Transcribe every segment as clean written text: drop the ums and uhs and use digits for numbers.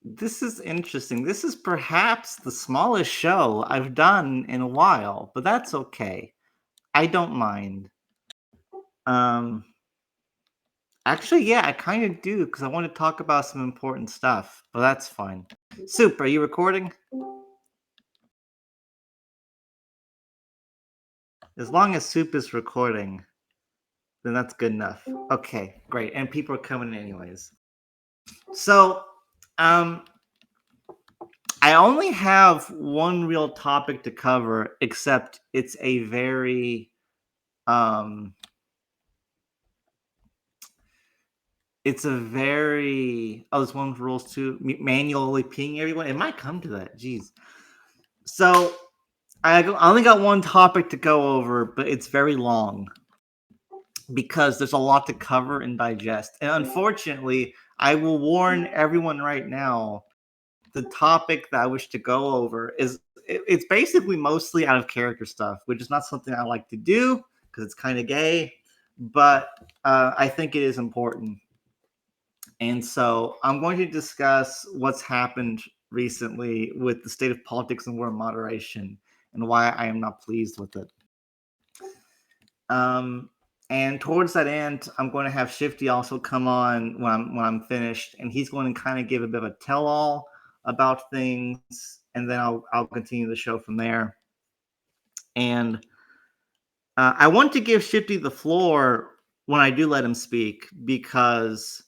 This is interesting. This is perhaps the smallest show I've done in a while, but that's okay. I don't mind. Um, Actually, yeah, I kind of do because I want to talk about some important stuff, but that's fine. Soup, are you recording? As long as Soup is recording, then that's good enough. Okay, great. And people are coming in anyways. So, um, I only have one real topic to cover, except it's a very um it's a very there's one with rules too. Manually ping everyone. It might come to that. Jeez. So I only got one topic to go over, but it's very long because there's a lot to cover and digest. And unfortunately, I will warn everyone right now, the topic that I wish to go over it's basically mostly out of character stuff, which is not something I like to do because it's kind of gay, but I think it is important. And so I'm going to discuss what's happened recently with the state of politics and war moderation and why I am not pleased with it. Um, and towards that end, I'm going to have Shifty also come on when I'm finished, and he's going to kind of give a bit of a tell-all about things, and then I'll continue the show from there. And I want to give Shifty the floor when I do let him speak because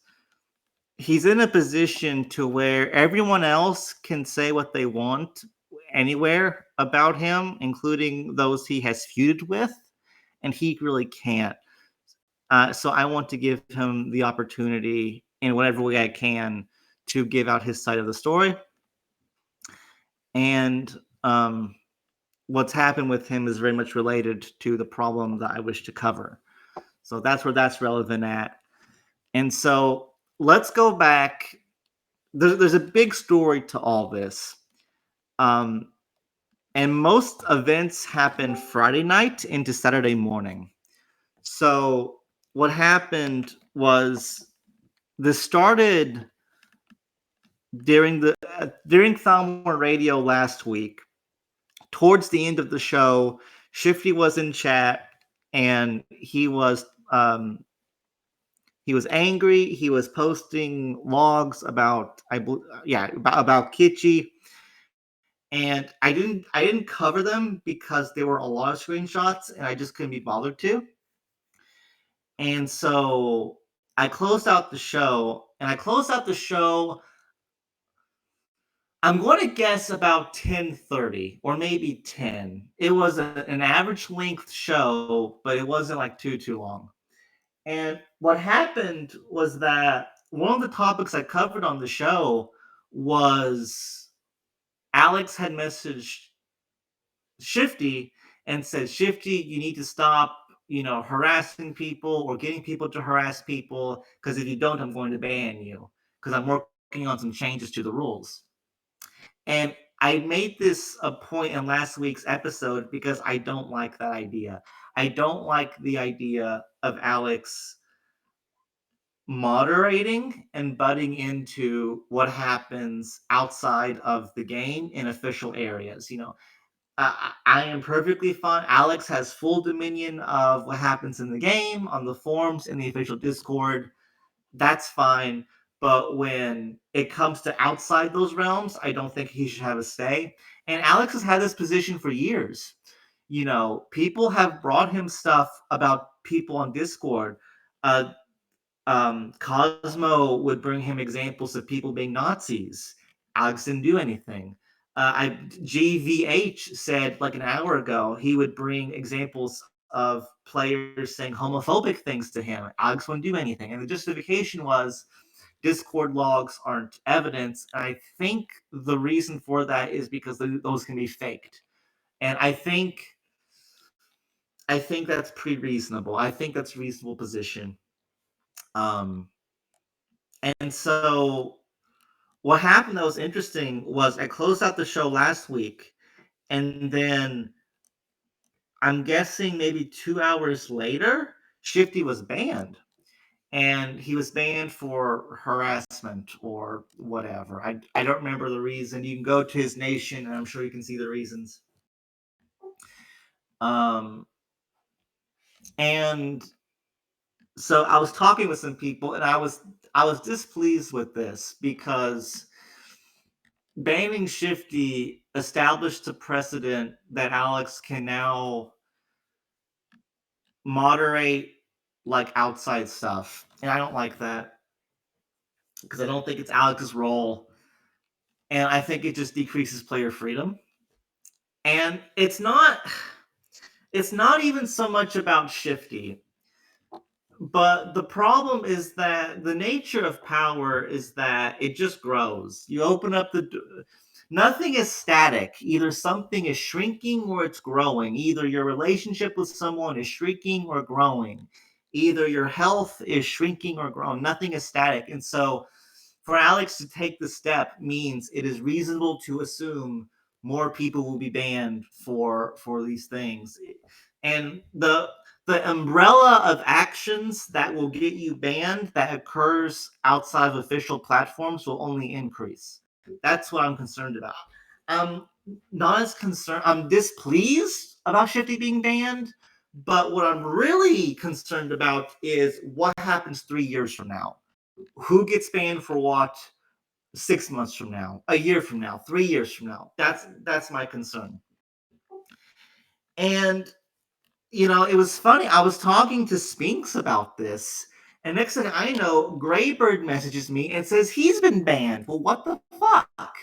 he's in a position to where everyone else can say what they want anywhere about him, including those he has feuded with, and he really can't. So I want to give him the opportunity in whatever way I can to give out his side of the story. And what's happened with him is very much related to the problem that I wish to cover. So that's where that's relevant at. And so let's go back. There's a big story to all this. Um, and most events happen Friday night into Saturday morning. So what happened was this started during Thalmor Radio last week. Towards the end of the show, Shifty was in chat and he was angry. He was posting logs about about Kitschy, and I didn't cover them because there were a lot of screenshots and I just couldn't be bothered to. And so I closed out the show, and I closed out the show. I'm going to guess about 10:30 or maybe 10. It was an average length show, but it wasn't like too long. And what happened was that one of the topics I covered on the show was Alex had messaged Shifty and said, "Shifty, you need to stop, harassing people or getting people to harass people, because if you don't, I'm going to ban you because I'm working on some changes to the rules." And I made this a point in last week's episode because I don't like that idea. I don't like the idea of Alex moderating and butting into what happens outside of the game in official areas. I am perfectly fine. Alex has full dominion of what happens in the game, on the forums, in the official Discord. That's fine. But when it comes to outside those realms, I don't think he should have a say. And Alex has had this position for years. People have brought him stuff about people on Discord. Uh, Cosmo would bring him examples of people being Nazis. Alex didn't do anything. GVH said like an hour ago he would bring examples of players saying homophobic things to him. Alex wouldn't do anything, and the justification was Discord logs aren't evidence. And I think the reason for that is because those can be faked, and I think that's pretty reasonable. I think that's a reasonable position. Um, and so what happened that was interesting was I closed out the show last week, and then I'm guessing maybe 2 hours later, Shifty was banned. and he was banned for harassment or whatever. I don't remember the reason. You can go to his nation, and I'm sure you can see the reasons. Um, and so I was talking with some people, and I was displeased with this because banning Shifty established a precedent that Alex can now moderate like outside stuff, and I don't like that because I don't think it's Alex's role, and I think it just decreases player freedom. And it's not even so much about Shifty, but the problem is that the nature of power is that it just grows. You open up nothing is static. Either something is shrinking or it's growing. Either your relationship with someone is shrinking or growing. Either your health is shrinking or growing. Nothing is static. And so for Alex to take the step means it is reasonable to assume more people will be banned for these things. And the umbrella of actions that will get you banned that occurs outside of official platforms will only increase. That's what I'm concerned about. I'm not as concerned. I'm displeased about Shifty being banned, but what I'm really concerned about is what happens 3 years from now. Who gets banned for what 6 months from now, a year from now, 3 years from now? That's my concern. And it was funny. I was talking to Spinks about this, and next thing I know, Graybird messages me and says he's been banned. Well, what the fuck?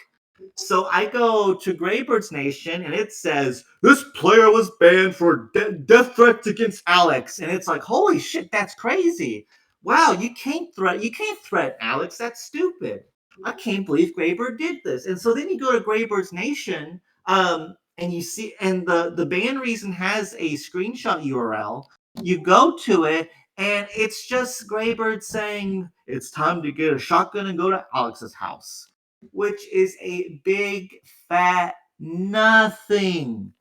So I go to Graybird's Nation, and it says this player was banned for death threats against Alex, and it's like, holy shit, that's crazy! Wow, you can't threaten Alex. That's stupid. I can't believe Graybird did this. And so then you go to Graybird's Nation, and you see, and the ban reason has a screenshot URL. You go to it, and it's just Graybird saying it's time to get a shotgun and go to Alex's house, which is a big fat nothing.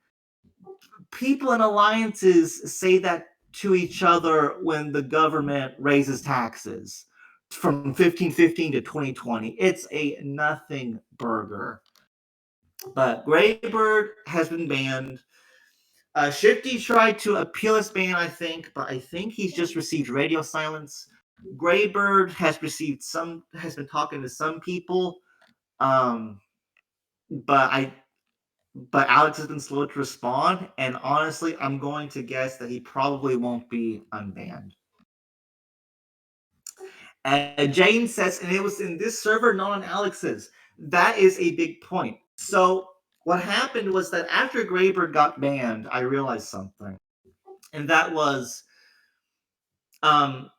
People in alliances say that to each other when the government raises taxes from 1515 to 2020. It's a nothing burger. But Graybird has been banned. Shifty tried to appeal his ban, I think, but I think he's just received radio silence. Graybird has been talking to some people, um, but Alex has been slow to respond, and honestly, I'm going to guess that he probably won't be unbanned. Jane says, and it was in this server, not on Alex's. That is a big point. So what happened was that after Graybird got banned, I realized something, and that was, um,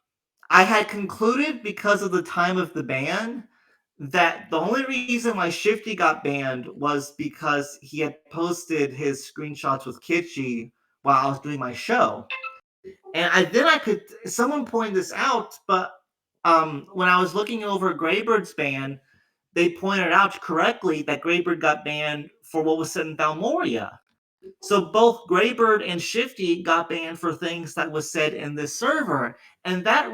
I had concluded because of the time of the ban that the only reason why Shifty got banned was because he had posted his screenshots with Kitschy while I was doing my show. And someone pointed this out, but when I was looking over Graybird's ban, they pointed out correctly that Graybird got banned for what was said in Thalmor. So both Graybird and Shifty got banned for things that was said in this server. And that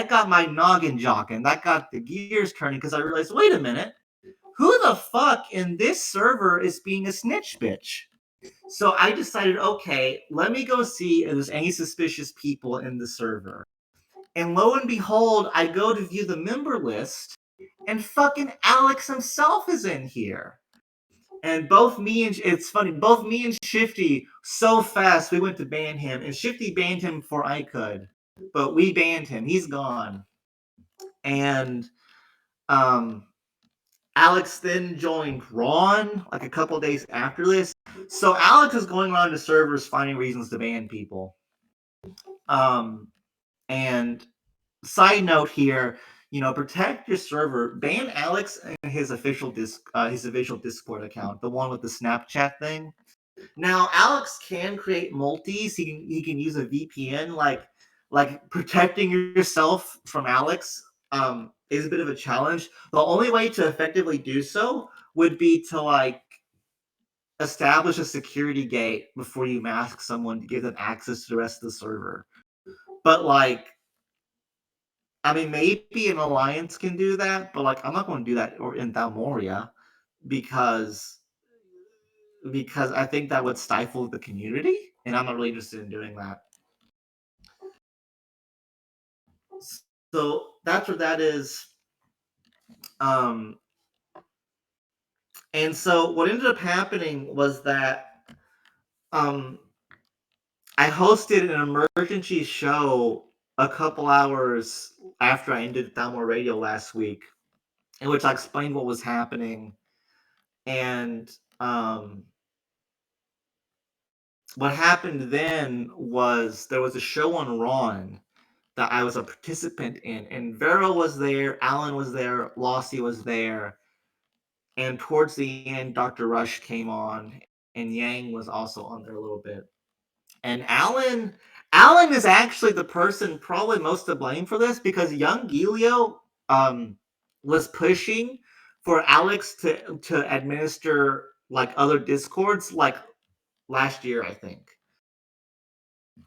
got my noggin jocking. That got the gears turning because I realized, wait a minute, who the fuck in this server is being a snitch bitch? So I decided, okay, let me go see if there's any suspicious people in the server. And lo and behold, I go to view the member list, and fucking Alex himself is in here. And it's funny, both me and Shifty, so fast, we went to ban him. And Shifty banned him before I could. But we banned him. He's gone. And Alex then joined Ron like a couple days after this. So Alex is going around to servers finding reasons to ban people. And side note here, protect your server. Ban Alex and his official Discord account, the one with the Snapchat thing. Now Alex can create multis. He can use a VPN. Like protecting yourself from Alex is a bit of a challenge. The only way to effectively do so would be to establish a security gate before you mask someone to give them access to the rest of the server. But I mean, maybe an alliance can do that, but like I'm not going to do that or in Thalmoria because I think that would stifle the community, and I'm not really interested in doing that. So that's what that is. Um, and so what ended up happening was that um, I hosted an emergency show a couple hours after I ended Thalmor Radio last week, in which I explained what was happening. And what happened then was there was a show on Ron that I was a participant in, and Vero was there, Alan was there, Lossie was there, and towards the end, Dr. Rush came on, and Yang was also on there a little bit. And Alan is actually the person probably most to blame for this because young Gilio was pushing for Alex to administer like other discords like last year, I think.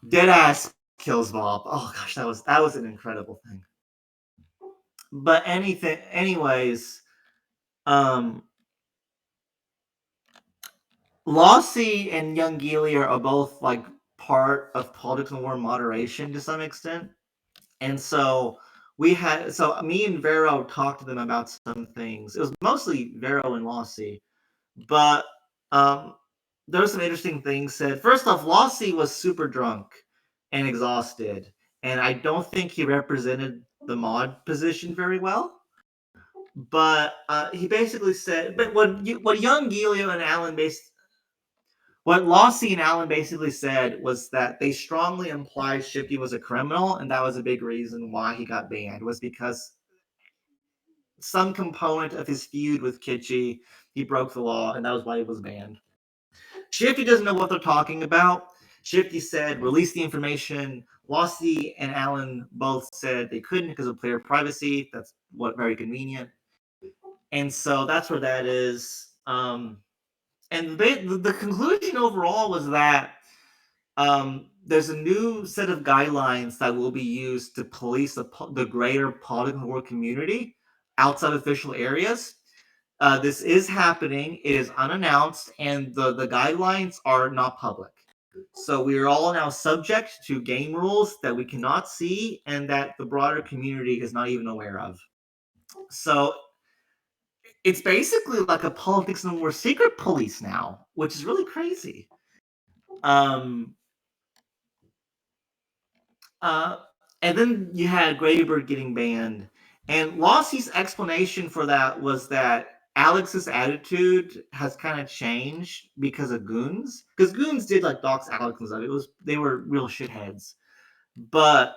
Deadass kills Bob. Oh gosh, that was an incredible thing. But anyways, um Lossie and Young Gilio are both like part of political war moderation to some extent. And so me and Vero talked to them about some things. It was mostly Vero and Lossie, but um, there were some interesting things said. First off, Lossie was super drunk and exhausted, and I don't think he represented the mod position very well. But he basically said, but what young Gilio and Alan what Lossie and Allen basically said was that they strongly implied Shifty was a criminal, and that was a big reason why he got banned, was because some component of his feud with Kitschy, he broke the law, and that was why he was banned. Shifty doesn't know what they're talking about. Shifty said, release the information. Lossie and Allen both said they couldn't because of player privacy. That's very convenient. And so that's where that is. And the conclusion overall was that there's a new set of guidelines that will be used to police the greater political war community outside official areas. This is happening. It is unannounced, and the guidelines are not public. So we are all now subject to game rules that we cannot see and that the broader community is not even aware of. So it's basically like a politics and war secret police now, which is really crazy. Um, Uh, and then you had Graybird getting banned. And Lossie's explanation for that was that Alex's attitude has kind of changed because of Goons. Because Goons did like dox Alex and stuff. They were real shitheads. But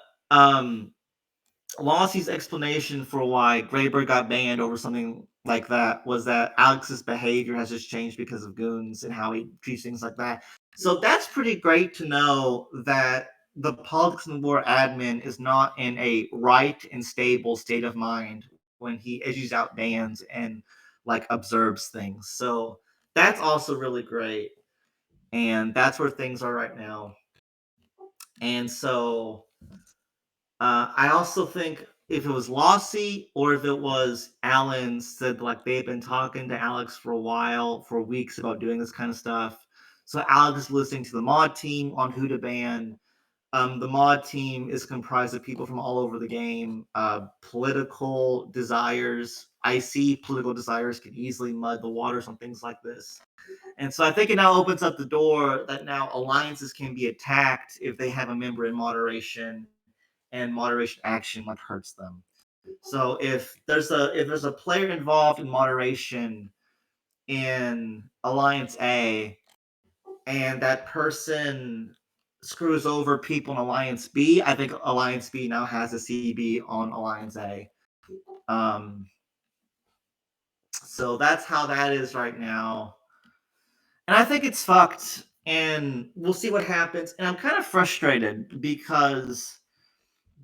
Lossie's explanation for why Graybird got banned over something like that was that Alex's behavior has just changed because of Goons and how he treats things like that. So that's pretty great to know that the Politics and War admin is not in a right and stable state of mind when he issues out bans and like observes things. So that's also really great. And that's where things are right now. And so I also think if it was Lossie or if it was Alan said like they've been talking to Alex for a while, for weeks about doing this kind of stuff. So Alex is listening to the mod team on who to ban. The mod team is comprised of people from all over the game. Political desires, I see political desires can easily mud the waters on things like this. And so I think it now opens up the door that now alliances can be attacked if they have a member in moderation and moderation action like hurts them. So if there's a player involved in moderation in Alliance A and that person screws over people in Alliance B, I think Alliance B now has a CB on Alliance A. So that's how that is right now. And I think it's fucked. And we'll see what happens. And I'm kind of frustrated because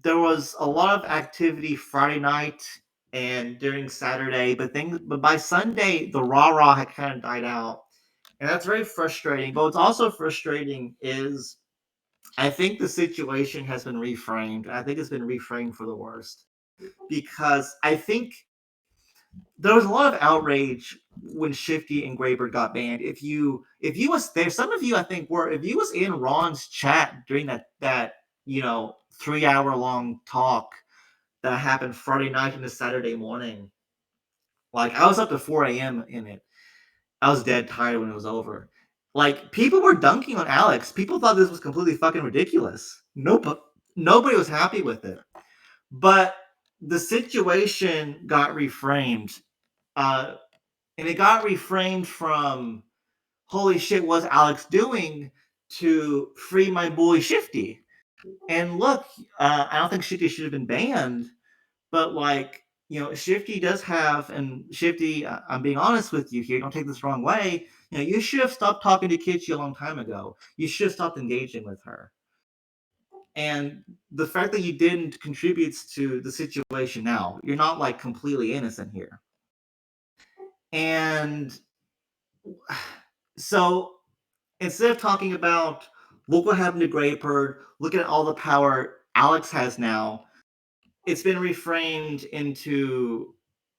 there was a lot of activity Friday night and during Saturday, but by Sunday the rah had kind of died out, and that's very frustrating. But what's also frustrating is I think the situation has been reframed. I think it's been reframed for the worst. because I think there was a lot of outrage when Shifty and Graber got banned. If you was there, some of you I think were. If you was in Ron's chat during that 3 hour long talk that happened Friday night into Saturday morning, like I was up to 4 a.m. in it. I was dead tired when it was over. Like people were dunking on Alex. People thought this was completely fucking ridiculous. Nope, nobody was happy with it. But the situation got reframed. Uh, and it got reframed from "Holy shit, what's Alex doing?" to "Free my boy Shifty." And look, I don't think Shifty should have been banned, but like Shifty does have, and Shifty, I'm being honest with you here. Don't take this the wrong way. You should have stopped talking to Kitchi a long time ago. You should have stopped engaging with her. And the fact that you didn't contributes to the situation now. You're not like completely innocent here. And so instead of talking about look what happened to Grayperd, look at all the power Alex has now, it's been reframed into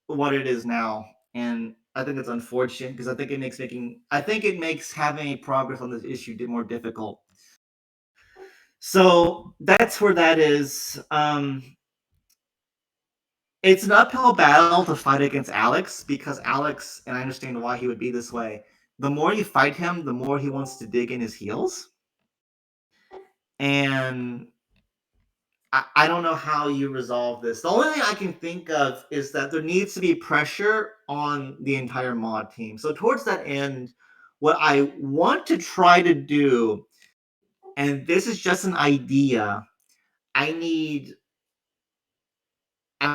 what it is now. And I think it's unfortunate because I think it makes having progress on this issue more difficult. So that's where that is. It's an uphill battle to fight against Alex because Alex, and I understand why he would be this way, the more you fight him, the more he wants to dig in his heels. And I don't know how you resolve this. The only thing I can think of is that there needs to be pressure on the entire mod team. So towards that end, what I want to try to do, and this is just an idea, I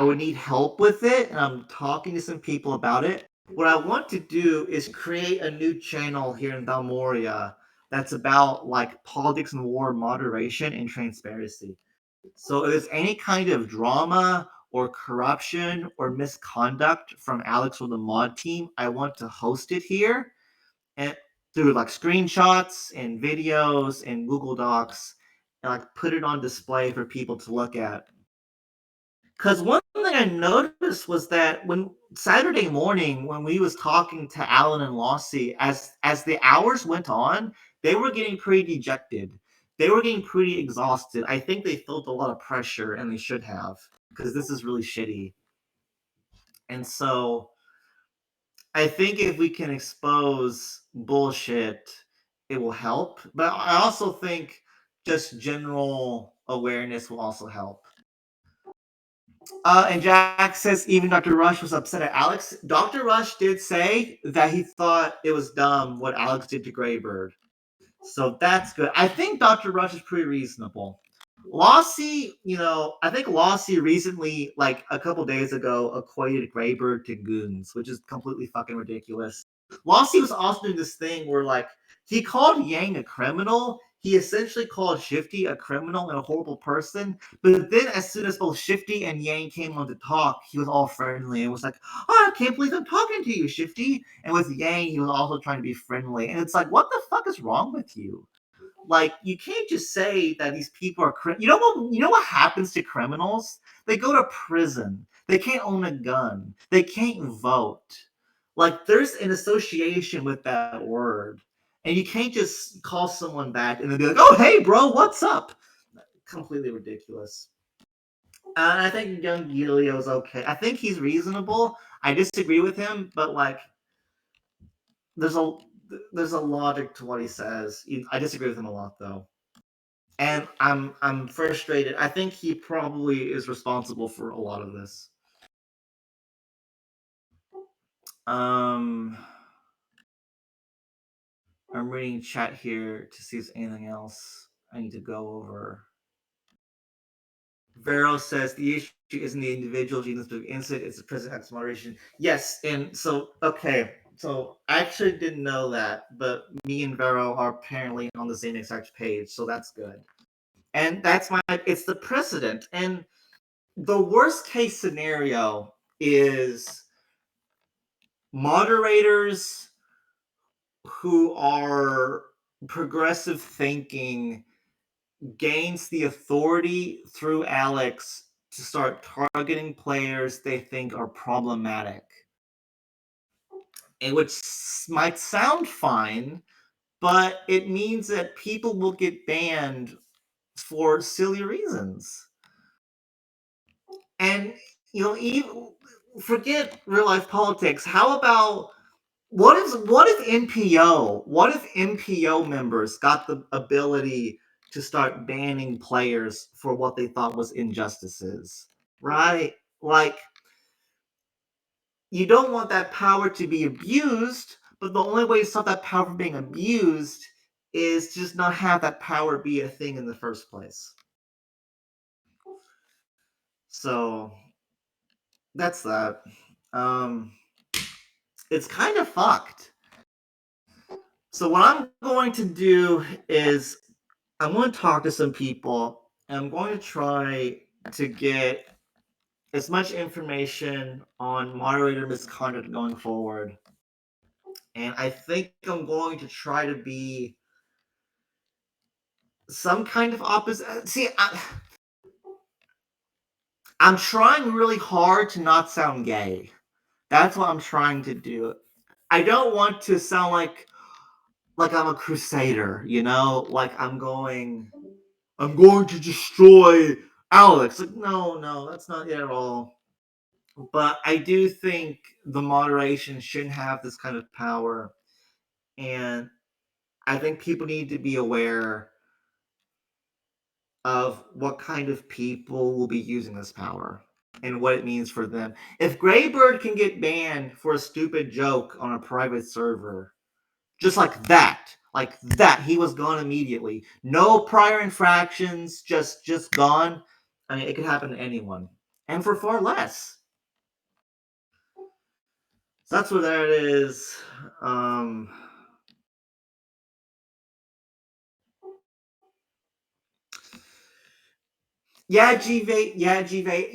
would need help with it, and I'm talking to some people about it. What I want to do is create a new channel here in Thalmoria that's about like politics and war moderation and transparency. So if there's any kind of drama or corruption or misconduct from Alex or the mod team, I want to host it here and through like screenshots and videos and Google Docs and like put it on display for people to look at. Because one thing I noticed was that when Saturday morning, when we was talking to Alan and Lossie, as the hours went on, they were getting pretty dejected. They were getting pretty exhausted. I think they felt a lot of pressure, and they should have, because this is really shitty. And so I think if we can expose bullshit, it will help. But I also think just general awareness will also help. And Jack says even Dr. Rush was upset at Alex. Dr. Rush did say that he thought it was dumb what Alex did to Graybird. So that's good. I think Dr. Rush is pretty reasonable. Lossie, I think Lossie recently, like a couple days ago, equated Graybird to goons, which is completely fucking ridiculous. Lossie was also doing this thing where, like, he called Yang a criminal. He essentially called Shifty a criminal and a horrible person. But then, as soon as both Shifty and Yang came on to talk, he was all friendly and was like, "Oh, I can't believe I'm talking to you, Shifty." And with Yang, he was also trying to be friendly. And it's like, what the fuck is wrong with you? Like, you can't just say that these people are You know what happens to criminals? They go to prison. They can't own a gun. They can't vote. Like, there's an association with that word, and you can't just call someone back and then be like, "Oh, hey, bro, what's up?" Completely ridiculous. And I think young Gilio's okay. I think he's reasonable. I disagree with him, but like, there's a there's a logic to what he says. I disagree with him a lot, though. And I'm frustrated. I think he probably is responsible for a lot of this. Um, I'm reading chat here to see if there's anything else I need to go over. Vero says the issue isn't the individual genus of incident, it's the present acts of moderation. Yes, and so okay, so I actually didn't know that, but me and Vero are apparently on the same exact page, so that's good. And it's the precedent. And the worst case scenario is moderators who are progressive thinking gains the authority through Alex to start targeting players they think are problematic, and which might sound fine, but it means that people will get banned for silly reasons. And even forget real life politics. How about what if NPO members got the ability to start banning players for what they thought was injustices? Right? Like, you don't want that power to be abused, but the only way to stop that power from being abused is just not have that power be a thing in the first place. So that's that. Um, it's kind of fucked. So what I'm going to do is I'm going to talk to some people, and I'm going to try to get as much information on moderator misconduct going forward. And I think I'm going to try to be some kind of opposite. See, I'm trying really hard to not sound gay. That's what I'm trying to do. I don't want to sound like I'm a crusader, like I'm going to destroy Alex. Like, no, that's not it at all. But I do think the moderation shouldn't have this kind of power. And I think people need to be aware of what kind of people will be using this power and what it means for them. If Graybird can get banned for a stupid joke on a private server, just like that, he was gone immediately. No prior infractions, just gone. I mean, it could happen to anyone, and for far less. So that's what that is. Um, yeah, GV, yeah, GV.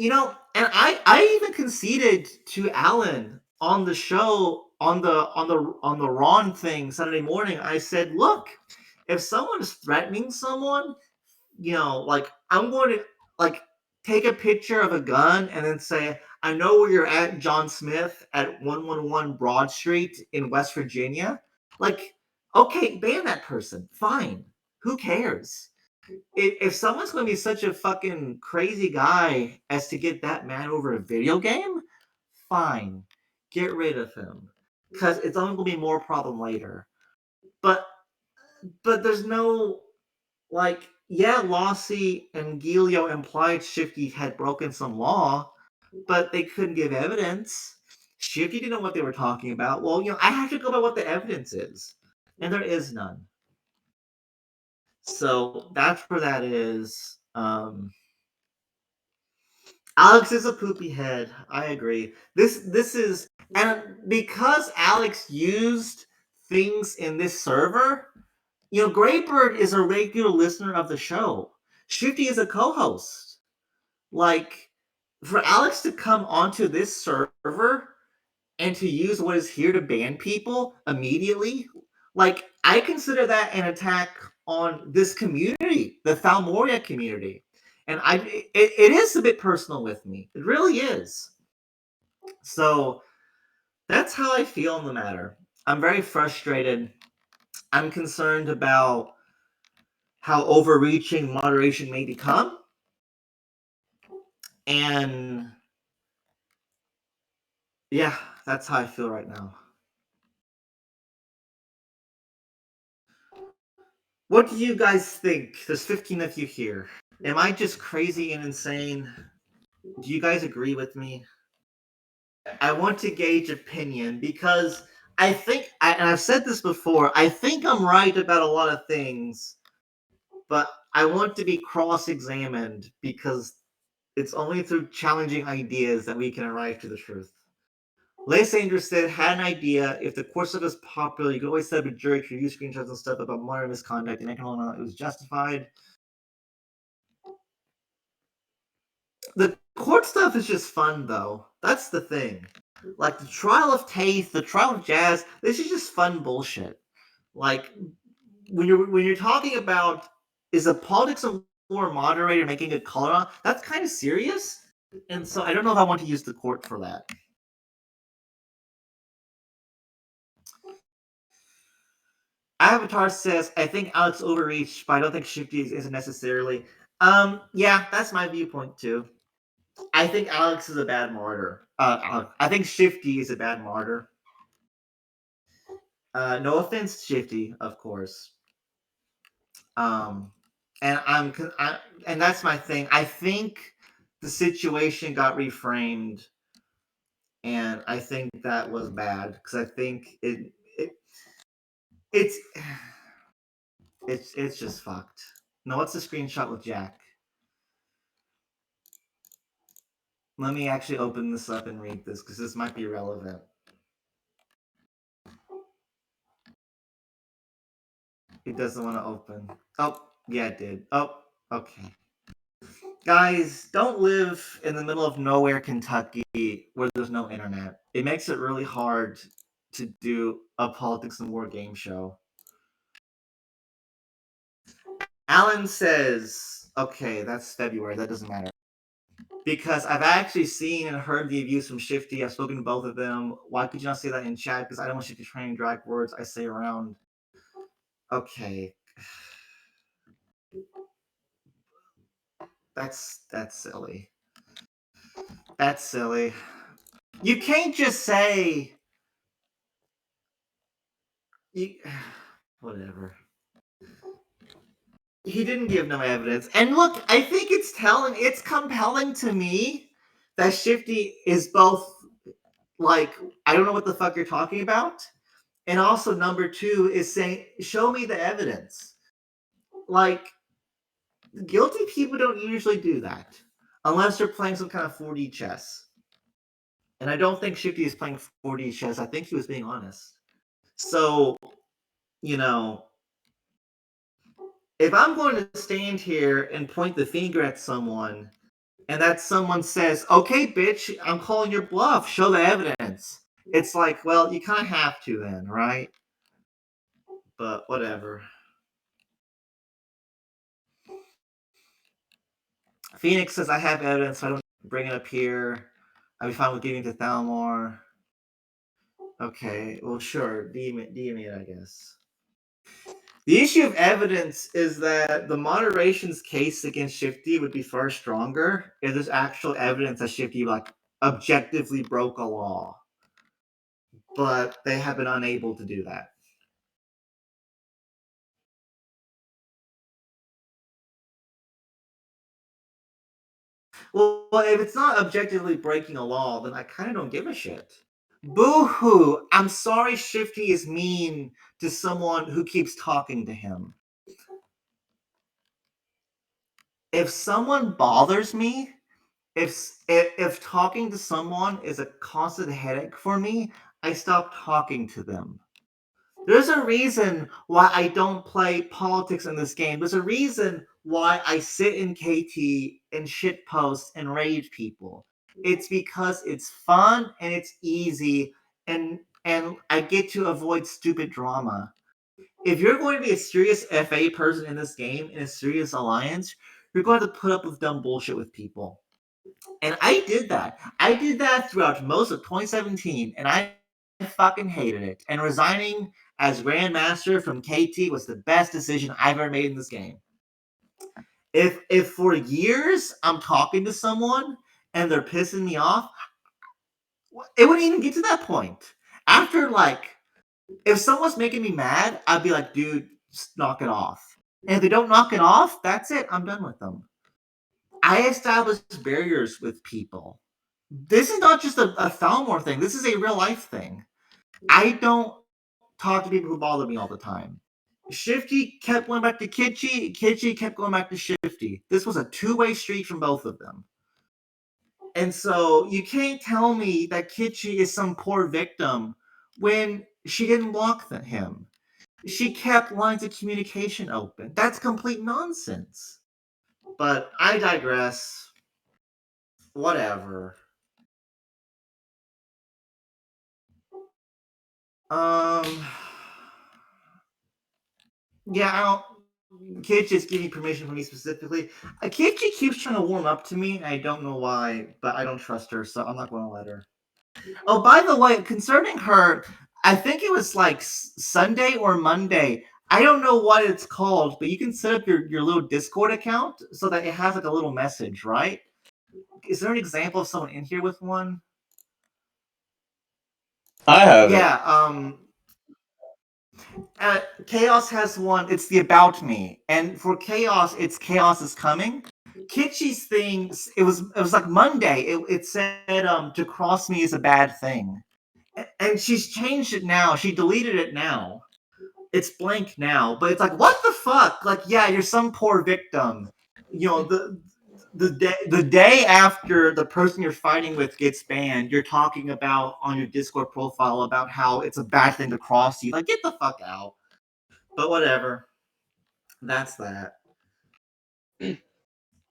And I even conceded to Alan on the show on the Ron thing Saturday morning. I said, look, if someone is threatening someone, like I'm going to like take a picture of a gun and then say, I know where you're at, John Smith, at 111 Broad Street in West Virginia. Like, okay, ban that person. Fine. Who cares? If someone's going to be such a fucking crazy guy as to get that mad over a video game, fine. Get rid of him. Because it's only going to be more problem later. But there's no yeah, Lossie and Gilio implied Shifty had broken some law, but they couldn't give evidence. Shifty didn't know what they were talking about. Well, I have to go by what the evidence is, and there is none. So that's where that is. Alex is a poopy head. I agree. This is, and because Alex used things in this server, Greybird is a regular listener of the show. Shifty is a co-host. Like, for Alex to come onto this server and to use what is here to ban people immediately, like, I consider that an attack on this community, the Thalmoria community. And it is a bit personal with me. It really is. So that's how I feel on the matter. I'm very frustrated. I'm concerned about how overreaching moderation may become. And yeah, that's how I feel right now. What do you guys think? There's 15 of you here. Am I just crazy and insane? Do you guys agree with me? I want to gauge opinion because I think, and I've said this before, I think I'm right about a lot of things, but I want to be cross-examined because it's only through challenging ideas that we can arrive to the truth. Lysander said, had an idea. If the court stuff is popular, you could always set up a jury to use screenshots and stuff about modern misconduct, and I can hold on, it was justified. The court stuff is just fun, though. That's the thing. Like the trial of Taste, the trial of Jazz, this is just fun bullshit. Like when you're talking about is the politics of war moderator making a call on, that's kind of serious. And so I don't know if I want to use the court for that. Avatar says, I think Alex overreached, but I don't think Shifty isn't necessarily. Yeah, that's my viewpoint too. I think Alex is a bad martyr. I think Shifty is a bad martyr. No offense, Shifty, of course. Um, and and that's my thing. I think the situation got reframed, and I think that was bad because I think it's it's just fucked. No, what's the screenshot with Jack? Let me actually open this up and read this because this might be relevant. It doesn't want to open. Oh, yeah, it did. Oh, okay. Guys, don't live in the middle of nowhere, Kentucky, where there's no internet. It makes it really hard to do a politics and war game show. Alan says, okay, that's February. That doesn't matter. Because I've actually seen and heard the abuse from Shifty. I've spoken to both of them. Why could you not say that in chat? Because I don't want Shifty trying to drag words I say around. Okay. That's silly. That's silly. You can't just say you, whatever. He didn't give no evidence. And look, I think it's compelling to me that Shifty is both like, I don't know what the fuck you're talking about. And also number two is saying, show me the evidence. Like, guilty people don't usually do that. Unless they're playing some kind of 4D chess. And I don't think Shifty is playing 4D chess. I think he was being honest. So, you know, if I'm going to stand here and point the finger at someone, and that someone says, okay, bitch, I'm calling your bluff, show the evidence. It's like, well, you kind of have to then, right? But whatever. Phoenix says, I have evidence, so I don't bring it up here. I'll be fine with giving it to Thalmor. Okay, well, sure. DM it, I guess. The issue of evidence is that the moderation's case against Shifty would be far stronger if there's actual evidence that Shifty like objectively broke a law. But they have been unable to do that. Well, if it's not objectively breaking a law, then I kind of don't give a shit. Boo hoo! I'm sorry Shifty is mean to someone who keeps talking to him. If someone bothers me, if talking to someone is a constant headache for me, I stop talking to them. There's a reason why I don't play politics in this game. There's a reason why I sit in KT and shitpost and rage people. It's because it's fun and it's easy and I get to avoid stupid drama. If you're going to be a serious FA person in this game in a serious alliance, you're going to put up with dumb bullshit with people. And I did that. I did that throughout most of 2017, and I fucking hated it. And resigning as Grandmaster from KT was the best decision I've ever made in this game. If for years I'm talking to someone and they're pissing me off, it wouldn't even get to that point. After like, if someone's making me mad, I'd be like, dude, just knock it off. And if they don't knock it off, that's it. I'm done with them. I establish barriers with people. This is not just a Thalmor thing. This is a real life thing. I don't talk to people who bother me all the time. Shifty kept going back to Kitschy. Kitschy kept going back to Shifty. This was a two-way street from both of them. And so you can't tell me that Kitschy is some poor victim when she didn't block him. She kept lines of communication open. That's complete nonsense. But I digress. Whatever. Um. Yeah, I don't. Kid just give me permission from me specifically. Kichi keeps trying to warm up to me. I don't know why, but I don't trust her, so I'm not going to let her. Oh, by the way, concerning her, I think it was like Sunday or Monday. I don't know what it's called, but you can set up your little Discord account so that it has like a little message, right? Is there an example of someone in here with one? I have it. Yeah, Chaos has one. It's the About Me, and for Chaos, it's Chaos is Coming. Kitschy's thing, it was like Monday. It said to cross me is a bad thing, and she's changed it now. She deleted it now. It's blank now, but it's like what the fuck? Like yeah, you're some poor victim. You know the day after the person you're fighting with gets banned, you're talking about on your Discord profile about how it's a bad thing to cross you. Like get the fuck out. But whatever. That's that.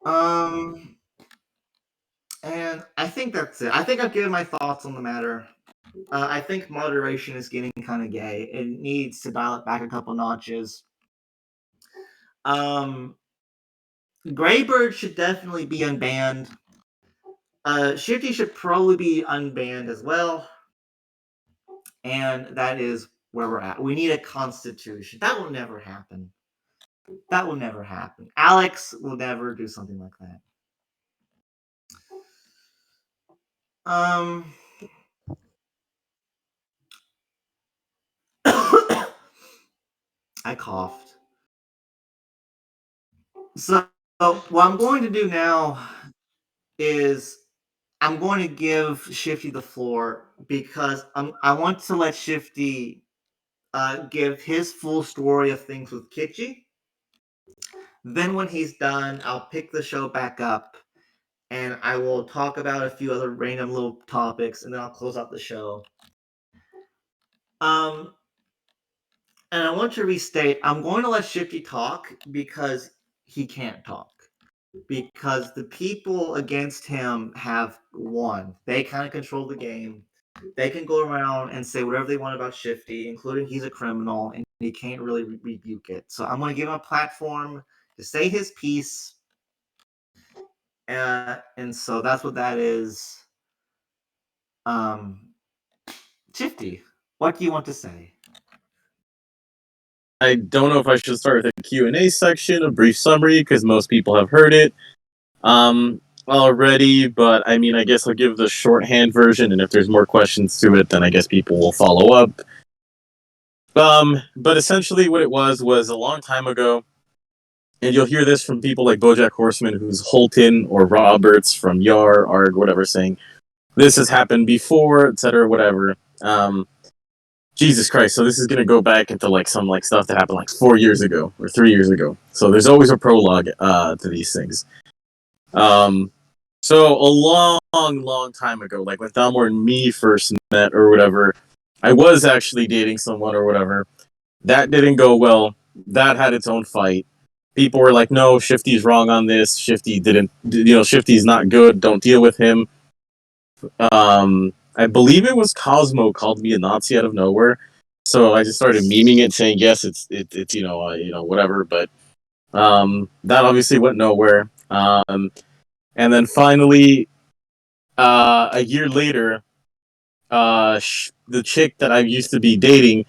Um, and I think that's it. I think I've given my thoughts on the matter. I think moderation is getting kind of gay. It needs to dial it back a couple notches. Um, Graybird should definitely be unbanned. Shifty should probably be unbanned as well. And that is where we're at. We need a constitution. That will never happen. That will never happen. Alex will never do something like that. Um, I coughed. So what I'm going to do now is I'm going to give Shifty the floor because I want to let Shifty give his full story of things with Kitchi. Then when he's done, I'll pick the show back up and I will talk about a few other random little topics and then I'll close out the show. Um, and I want to restate, I'm going to let Shifty talk because he can't talk. Because the people against him have won. They kind of control the game. They can go around and say whatever they want about Shifty, including he's a criminal, and he can't really rebuke it. So I'm going to give him a platform to say his piece. And so that's what that is. Um, Shifty, what do you want to say? I don't know if I should start with a Q&A section, a brief summary, because most people have heard it already, but I mean, I guess I'll give the shorthand version, and if there's more questions to it, then I guess people will follow up. But essentially what it was a long time ago, and you'll hear this from people like BoJack Horseman, who's Holton, or Roberts from Yar, Arg, whatever, saying, this has happened before, etc., whatever. Jesus Christ, so this is going to go back into like some like stuff that happened like 4 years ago or 3 years ago. So there's always a prologue to these things. So a long time ago, like when Thalmor and me first met or whatever, I was actually dating someone or whatever. That didn't go well. That had its own fight. People were like, no, Shifty's wrong on this. Shifty didn't, Shifty's not good. Don't deal with him. I believe it was Cosmo called me a Nazi out of nowhere. So I just started memeing it, saying, yes, it's whatever. But that obviously went nowhere. And then finally, a year later, the chick that I used to be dating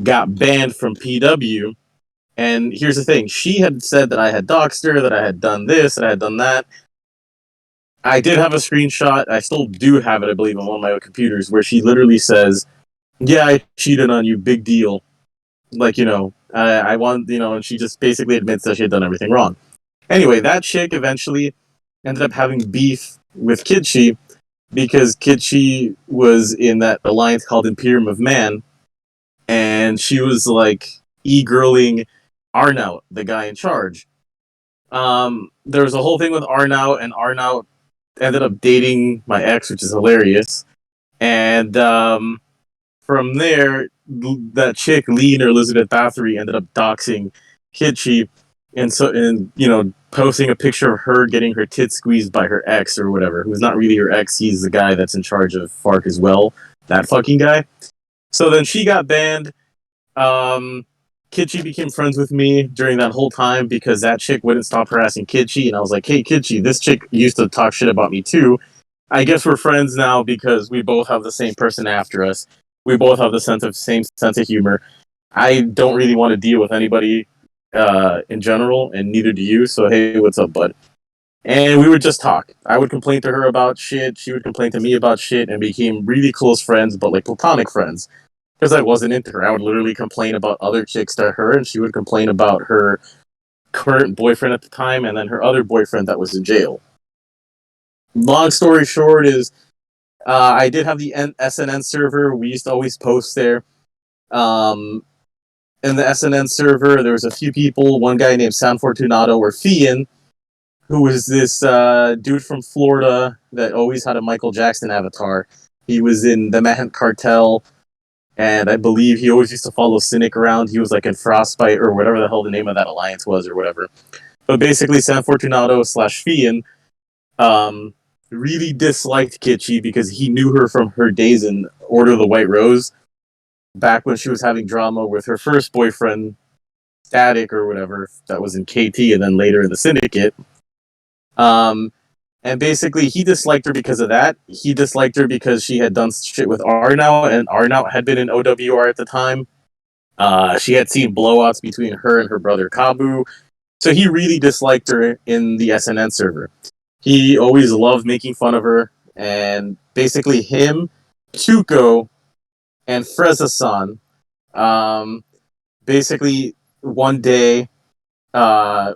got banned from PW. And here's the thing. She had said that I had doxed her, that I had done this, that I had done that. I did have a screenshot. I still do have it, I believe, on one of my computers, where she literally says, yeah, I cheated on you, big deal. Like, I want, and she just basically admits that she had done everything wrong. Anyway, that chick eventually ended up having beef with Kitchi because Kitchi was in that alliance called Imperium of Man, and she was like e-girling Arnaut, the guy in charge. There was a whole thing with Arnaut, and Arnaut ended up dating my ex, which is hilarious. And from there, that chick, Lean or Elizabeth Bathory, ended up doxing Kitchi, and posting a picture of her getting her tits squeezed by her ex or whatever, who's not really her ex. He's the guy that's in charge of FARC as well. That fucking guy. So then she got banned. Kitschy became friends with me during that whole time because that chick wouldn't stop harassing Kitschy, and I was like, "Hey, Kitschy, this chick used to talk shit about me too. I guess we're friends now because we both have the same person after us. We both have the same sense of humor. I don't really want to deal with anybody in general, and neither do you. So hey, what's up, bud?" And we would just talk. I would complain to her about shit. She would complain to me about shit, and became really close friends, but like platonic friends. Because I wasn't into her. I would literally complain about other chicks to her, and she would complain about her current boyfriend at the time, and then her other boyfriend that was in jail. Long story short is, I did have the SNN server. We used to always post there. Um, in the SNN server, there was a few people. One guy named San Fortunato or Fian, who was this dude from Florida that always had a Michael Jackson avatar. He was in the Manhunt Cartel, and I believe he always used to follow Cynic around. He was like in Frostbite or whatever the hell the name of that alliance was or whatever. But basically, San Fortunato slash Fian really disliked Kitschy because he knew her from her days in Order of the White Rose, back when she was having drama with her first boyfriend, Static or whatever, that was in KT and then later in the Syndicate. Um, and basically, he disliked her because of that. He disliked her because she had done shit with Arnout, and Arnout had been in OWR at the time. She had seen blowouts between her and her brother Kabu. So he really disliked her in the SNN server. He always loved making fun of her, and basically him, Tuco, and Freza-san, basically one day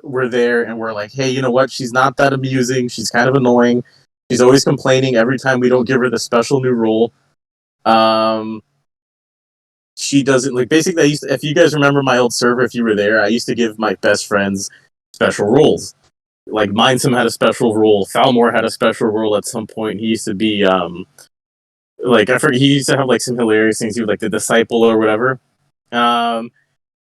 we're there and we're like, hey, you know what? She's not that amusing. She's kind of annoying. She's always complaining every time we don't give her the special new role. She doesn't like. Basically, if you guys remember my old server, if you were there, I used to give my best friends special roles. Like Mindsum had a special role. Thalmor had a special role at some point. He used to be like I forget. He used to have like some hilarious things. He was like the disciple or whatever. Um,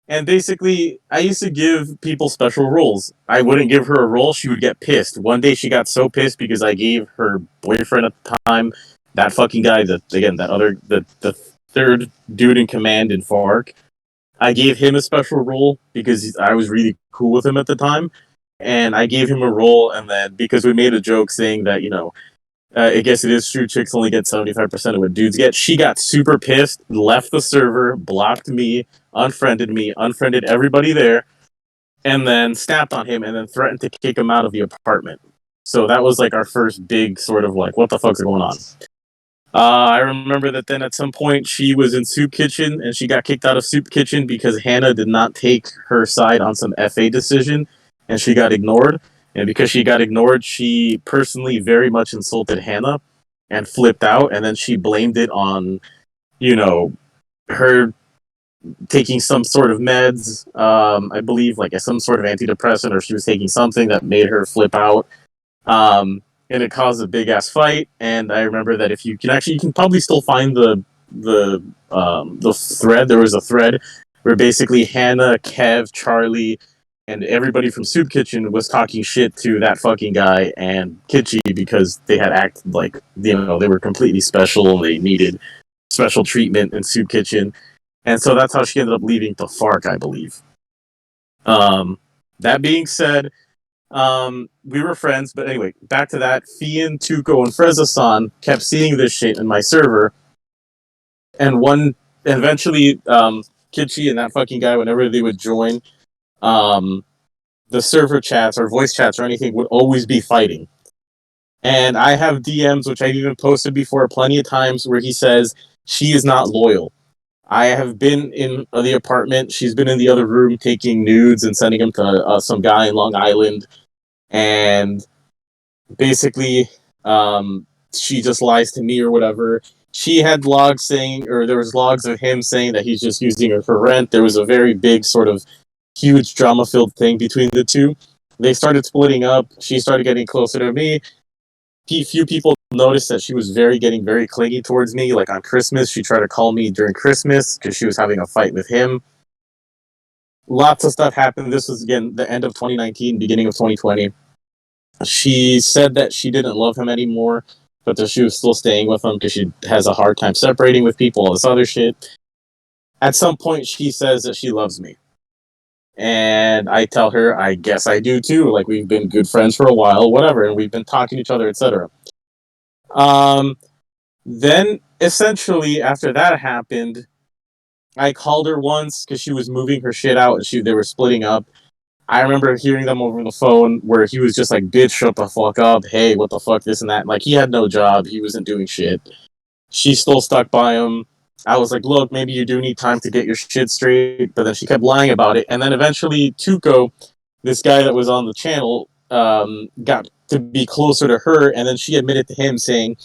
And basically, I used to give people special roles. I wouldn't give her a role; she would get pissed. One day, she got so pissed because I gave her boyfriend at the time, that fucking guy, the third dude in command in FARC. I gave him a special role because I was really cool with him at the time, and I gave him a role. And then because we made a joke saying that I guess it is true. Chicks only get 75% of what dudes get. She got super pissed, left the server, blocked me, unfriended everybody there, and then snapped on him and then threatened to kick him out of the apartment. So that was like our first big sort of like, what the fuck's going on? I remember that then at some point she was in Soup Kitchen and she got kicked out of Soup Kitchen because Hannah did not take her side on some FA decision and she got ignored. And because she got ignored, she personally very much insulted Hannah and flipped out. And then she blamed it on, her taking some sort of meds, I believe, like some sort of antidepressant, or she was taking something that made her flip out. And it caused a big ass fight. And I remember that if you can probably still find the thread. There was a thread where basically Hannah, Kev, Charlie, and everybody from Soup Kitchen was talking shit to that fucking guy and Kitschy because they had acted like they were completely special and they needed special treatment in Soup Kitchen. And so that's how she ended up leaving to FARC, I believe. That being said, we were friends, but anyway, back to that. Fian, Tuco, and Freza-san kept seeing this shit in my server, and eventually, Kitschy and that fucking guy, whenever they would join, the server chats or voice chats or anything would always be fighting. And I have DMs, which I've even posted before plenty of times, where he says, she is not loyal. I have been in the apartment. She's been in the other room taking nudes and sending them to some guy in Long Island. And basically, she just lies to me or whatever. She had logs saying, or there was logs of him saying that he's just using her for rent. There was a very big sort of huge drama-filled thing between the two. They started splitting up. She started getting closer to me. Few people noticed that she was getting very clingy towards me. Like on Christmas, she tried to call me during Christmas because she was having a fight with him. Lots of stuff happened. This was, again, the end of 2019, beginning of 2020. She said that she didn't love him anymore, but that she was still staying with him because she has a hard time separating with people, all this other shit. At some point, she says that she loves me. And I tell her, I guess I do too. Like, we've been good friends for a while, whatever, and we've been talking to each other, etc. Um, then essentially after that happened, I called her once because she was moving her shit out and they were splitting up. I remember hearing them over the phone where he was just like, "Bitch, shut the fuck up. Hey, what the fuck, this and that." Like, he had no job, he wasn't doing shit. She still stuck by him. I was like, "Look, maybe you do need time to get your shit straight," but then she kept lying about it. And then eventually, Tuco, this guy that was on the channel, got to be closer to her, and then she admitted to him saying,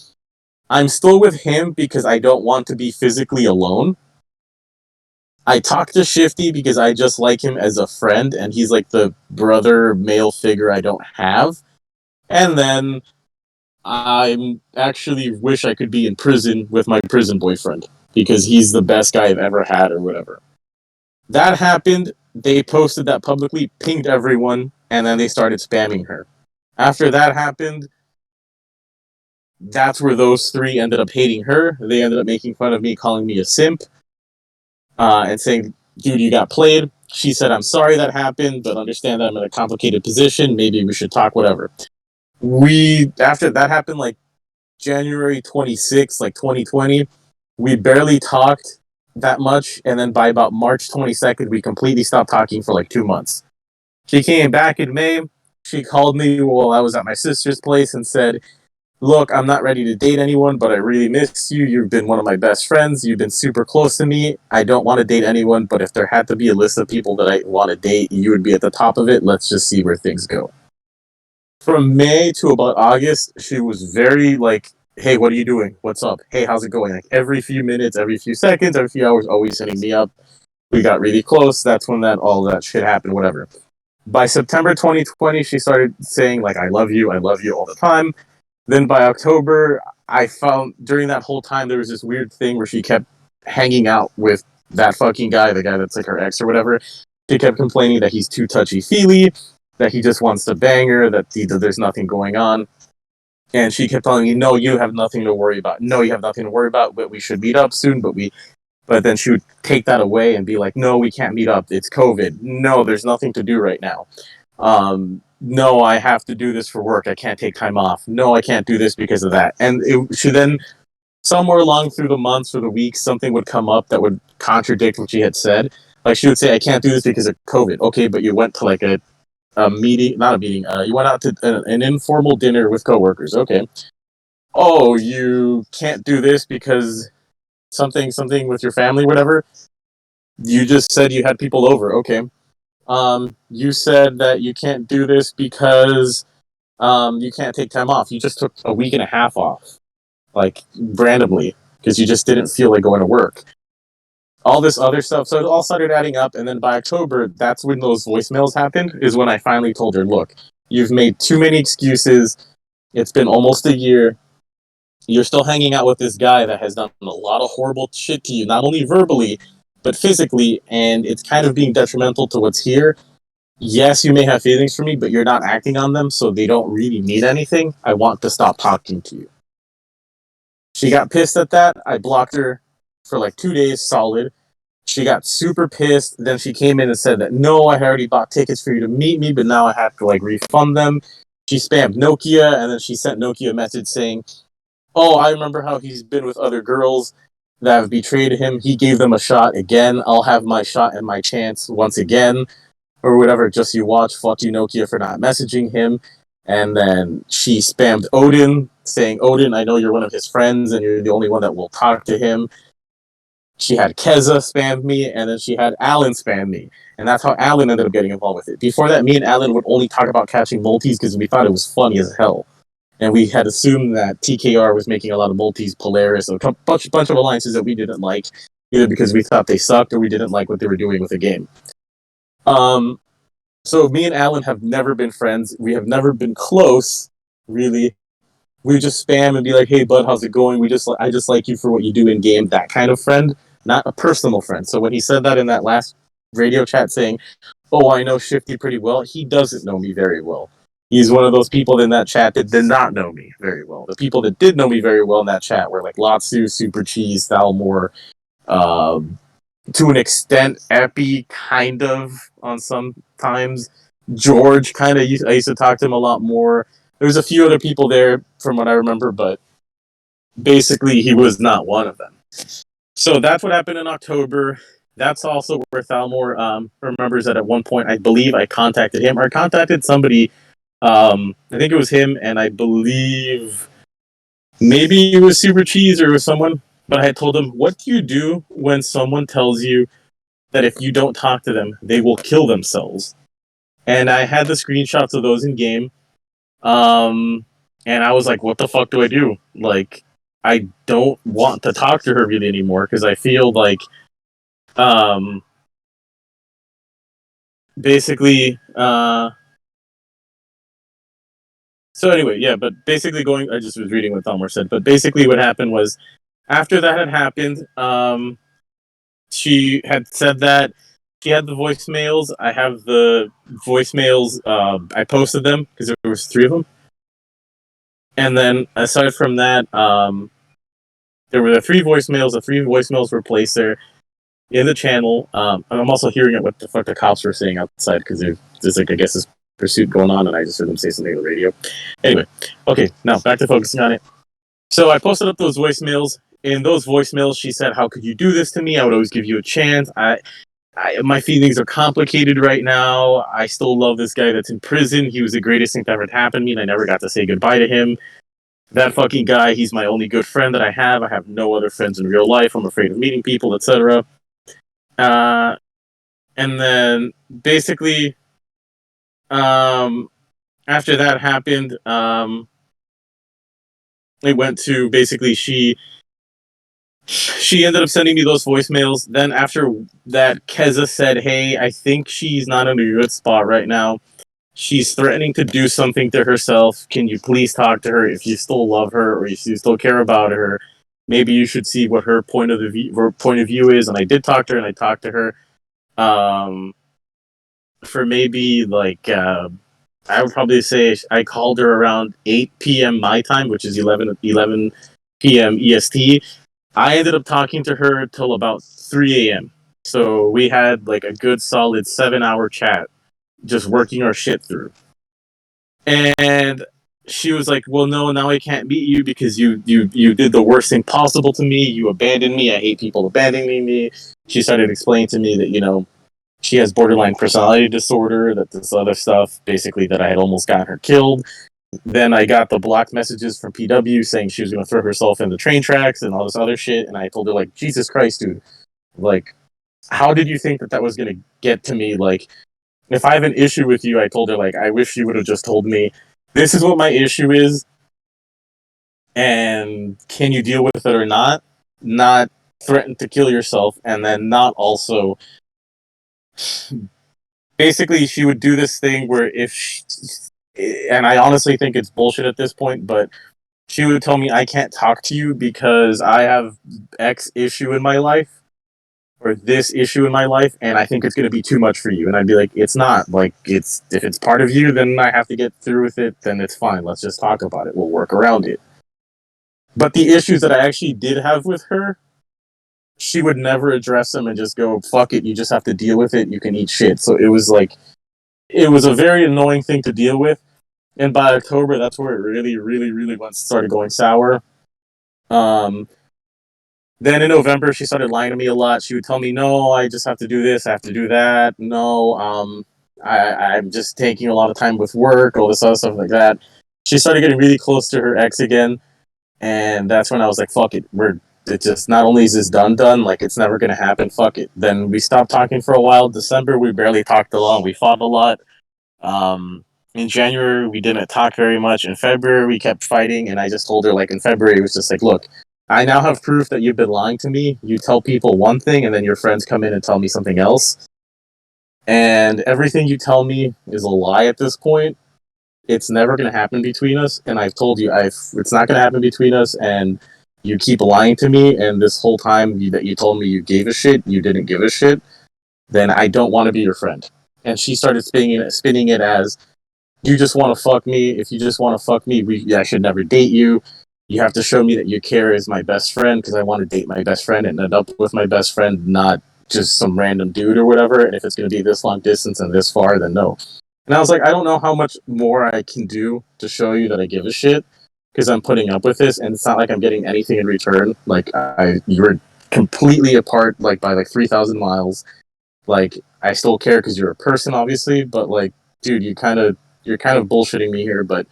"I'm still with him because I don't want to be physically alone. I talked to Shifty because I just like him as a friend, and he's like the brother male figure I don't have. And then I actually wish I could be in prison with my prison boyfriend because he's the best guy I've ever had," or whatever. That happened. They posted that publicly, pinged everyone, and then they started spamming her. After that happened, that's where those three ended up hating her. They ended up making fun of me, calling me a simp, and saying, "Dude, you got played." She said, "I'm sorry that happened, but understand that I'm in a complicated position. Maybe we should talk, whatever." After that happened, like January 26th, like 2020, we barely talked that much. And then by about March 22nd, we completely stopped talking for like 2 months. She came back in May. She called me while I was at my sister's place and said, "Look, I'm not ready to date anyone, but I really miss you. You've been one of my best friends. You've been super close to me. I don't want to date anyone, but if there had to be a list of people that I want to date, you would be at the top of it. Let's just see where things go." From May to about August, she was very like, "Hey, what are you doing? What's up? Hey, how's it going?" Like, every few minutes, every few seconds, every few hours, always hitting me up. We got really close. That's when that all that shit happened, whatever. By September 2020, she started saying like, I love you all the time." Then by October, I found during that whole time there was this weird thing where she kept hanging out with that fucking guy, the guy that's like her ex or whatever. She kept complaining that he's too touchy feely, that he just wants to bang her, that there's nothing going on. And she kept telling me, "No, you have nothing to worry about. No, you have nothing to worry about. But we should meet up soon." But then she would take that away and be like, "No, we can't meet up. It's COVID. No, there's nothing to do right now. No, I have to do this for work. I can't take time off. No, I can't do this because of that." And she then, somewhere along through the months or the weeks, something would come up that would contradict what she had said. Like, she would say, "I can't do this because of COVID." Okay, but you went to like a meeting, not a meeting, you went out to an informal dinner with coworkers. Okay. "Oh, you can't do this because something with your family, whatever. You just said you had people over." Okay. You said that you can't do this because you can't take time off. You just took a week and a half off, like, randomly, because you just didn't feel like going to work. All this other stuff. So it all started adding up. And then by October, that's when those voicemails happened, is when I finally told her, "Look, you've made too many excuses. It's been almost a year. You're still hanging out with this guy that has done a lot of horrible shit to you, not only verbally, but physically, and it's kind of being detrimental to what's here. Yes, you may have feelings for me, but you're not acting on them, so they don't really mean anything. I want to stop talking to you." She got pissed at that. I blocked her for like 2 days solid. She got super pissed. Then she came in and said that, "No, I already bought tickets for you to meet me, but now I have to like refund them." She spammed Nokia, and then she sent Nokia a message saying, "Oh, I remember how he's been with other girls that have betrayed him. He gave them a shot again. I'll have my shot and my chance once again," or whatever. "Just you watch. Fuck you, Nokia, for not messaging him." And then she spammed Odin, saying, "Odin, I know you're one of his friends and you're the only one that will talk to him." She had Keza spam me, and then she had Alan spam me. And that's how Alan ended up getting involved with it. Before that, me and Alan would only talk about catching multis because we thought it was funny as hell. And we had assumed that TKR was making a lot of multis, Polaris, a bunch of alliances that we didn't like, either because we thought they sucked or we didn't like what they were doing with the game. So me and Alan have never been friends. We have never been close, really. We just spam and be like, "Hey, bud, how's it going? I just like you for what you do in game." That kind of friend, not a personal friend. So when he said that in that last radio chat, saying, "Oh, I know Shifty pretty well," he doesn't know me very well. He's one of those people in that chat that did not know me very well. The people that did know me very well in that chat were like Lotsu, Super Cheese, Thalmor, to an extent, Epi kind of on some times. George kind of I used to talk to him a lot more. There was a few other people there from what I remember, but basically he was not one of them. So that's what happened in October. That's also where Thalmor remembers that at one point, I believe I contacted him or I contacted somebody. I think it was him, and I believe maybe it was Super Cheese or it was someone. But I had told him, "What do you do when someone tells you that if you don't talk to them, they will kill themselves?" And I had the screenshots of those in game. And I was like, "What the fuck do I do?" Like, I don't want to talk to her really anymore because I feel like um, basically so anyway, yeah, but basically I just was reading what Thalmor said, but basically what happened was after that had happened, she had said that she had the voicemails. I have the voicemails. I posted them because there was 3 of them, and then aside from that, there were the 3 voicemails. The 3 voicemails were placed there in the channel. I'm also hearing what the fuck the cops were saying outside because there's like I guess this pursuit going on, and I just heard them say something on the radio. Anyway, okay, now back to focusing on it. So I posted up those voicemails. In those voicemails, she said, "How could you do this to me? I would always give you a chance. My feelings are complicated right now. I still love this guy that's in prison. He was the greatest thing that ever happened to me, and I never got to say goodbye to him. That fucking guy, he's my only good friend that I have. I have no other friends in real life. I'm afraid of meeting people, etc." And then basically, after that happened, it went to basically she ended up sending me those voicemails. Then after that, Keza said, "Hey, I think she's not in a good spot right now. She's threatening to do something to herself. Can you please talk to her? If you still love her or if you still care about her, maybe you should see what her point of view is." And I did talk to her, and I talked to her for maybe like I would probably say I called her around 8 p.m. my time, which is 11 p.m. EST. I ended up talking to her till about 3 a.m. So we had like a good solid 7-hour chat, just working our shit through. And she was like, "Well, no, now I can't meet you because you did the worst thing possible to me. You abandoned me. I hate people abandoning me." She started explaining to me that she has borderline personality disorder, that this other stuff, basically that I had almost got her killed. Then I got the blocked messages from PW saying she was going to throw herself in the train tracks and all this other shit. And I told her, like, Jesus Christ, dude. Like, how did you think that was going to get to me? Like, if I have an issue with you, I told her, like, I wish you would have just told me, this is what my issue is, and can you deal with it or not? Not threaten to kill yourself, and then not also... Basically, she would do this thing where and I honestly think it's bullshit at this point, but she would tell me I can't talk to you because I have X issue in my life or this issue in my life, and I think it's going to be too much for you. And I'd be like, it's not. Like, if it's part of you, then I have to get through with it. Then it's fine. Let's just talk about it. We'll work around it. But the issues that I actually did have with her, she would never address them and just go, "Fuck it. You just have to deal with it. You can eat shit." So it was like, it was a very annoying thing to deal with. And by October, that's where it really, really, really started going sour. Then in November, she started lying to me a lot. She would tell me, "No, I just have to do this. I have to do that. No, I'm just taking a lot of time with work, all this other stuff like that." She started getting really close to her ex again. And that's when I was like, "Fuck it. It just, not only is this done, like, it's never going to happen. Fuck it." Then we stopped talking for a while. December, we barely talked a lot. We fought a lot. In January, we didn't talk very much. In February, we kept fighting, and I just told her, like, in February, it was just like, "Look, I now have proof that you've been lying to me. You tell people one thing, and then your friends come in and tell me something else. And everything you tell me is a lie at this point. It's never going to happen between us, and I've told you it's not going to happen between us, and you keep lying to me, and this whole time that you told me you gave a shit, you didn't give a shit, then I don't want to be your friend." And she started spinning it as, "You just want to fuck me. If you just want to fuck me, I should never date you. You have to show me that you care as my best friend, because I want to date my best friend and end up with my best friend, not just some random dude or whatever. And if it's going to be this long distance and this far, then no. And I was like, I don't know how much more I can do to show you that I give a shit because I'm putting up with this, and it's not like I'm getting anything in return. Like you're completely apart, like by like 3,000 miles. Like I still care because you're a person, obviously, but like, dude, you're kind of bullshitting me here. But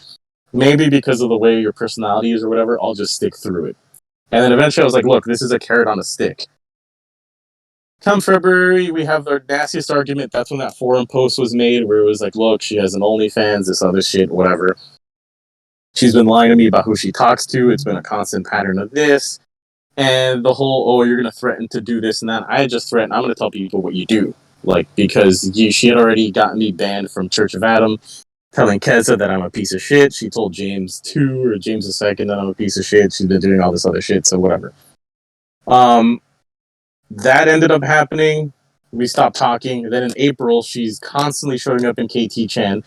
maybe because of the way your personality is or whatever, I'll just stick through it. And then eventually, I was like, look, this is a carrot on a stick. Come February, we have our nastiest argument. That's when that forum post was made where it was like, look, she has an OnlyFans, this other shit, whatever. She's been lying to me about who she talks to. It's been a constant pattern of this. And the whole, oh, you're going to threaten to do this and that. I just threatened, I'm going to tell people what you do. Like, because she had already gotten me banned from Church of Adam, telling Keza that I'm a piece of shit. She told James 2 or James 2 that I'm a piece of shit. She's been doing all this other shit, so whatever. That ended up happening. We stopped talking. Then in April, she's constantly showing up in KT Chan,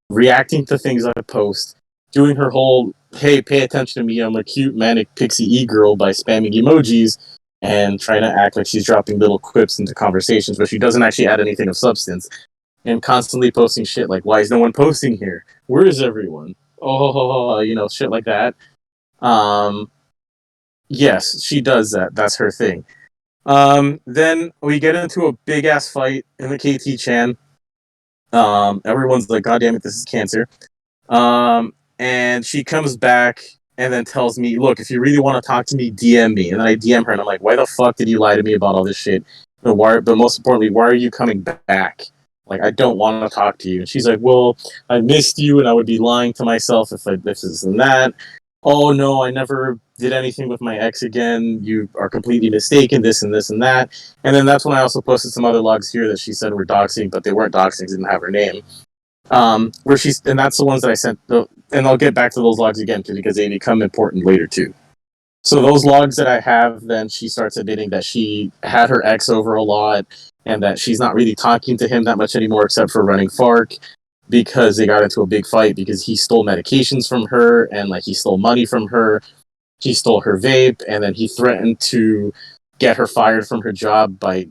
reacting to things I post, doing her whole, hey, pay attention to me, I'm a cute manic pixie e-girl by spamming emojis and trying to act like she's dropping little quips into conversations, but she doesn't actually add anything of substance. And constantly posting shit like, why is no one posting here? Where is everyone? Oh, shit like that. Yes, she does that. That's her thing. Then we get into a big ass fight in the KT Chan. Everyone's like, God damn it, this is cancer. And she comes back and then tells me, look, if you really want to talk to me, DM me. And then I DM her and I'm like, why the fuck did you lie to me about all this shit? But most importantly, why are you coming back? Like, I don't want to talk to you. And she's like, well, I missed you and I would be lying to myself if I this and that. Oh no, I never did anything with my ex again. You are completely mistaken, this and this and that. And then that's when I also posted some other logs here that she said were doxing, but they weren't doxing, didn't have her name. And that's the ones that I sent, and I'll get back to those logs again because they become important later too. So those logs that I have, then she starts admitting that she had her ex over a lot and that she's not really talking to him that much anymore except for running FARC because they got into a big fight because he stole medications from her and like he stole money from her. He stole her vape and then he threatened to get her fired from her job by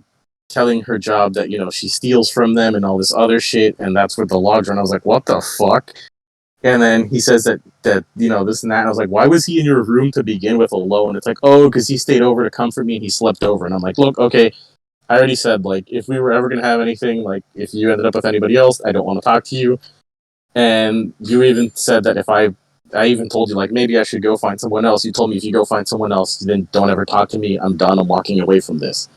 telling her job that, she steals from them and all this other shit. And that's what the logs are. And I was like, what the fuck? And then he says that this and that. And I was like, why was he in your room to begin with alone? It's like, oh, because he stayed over to comfort me and he slept over. And I'm like, look, okay, I already said, like, if we were ever going to have anything, like, if you ended up with anybody else, I don't want to talk to you. And you even said that if I even told you, like, maybe I should go find someone else. You told me if you go find someone else, then don't ever talk to me. I'm done. I'm walking away from this.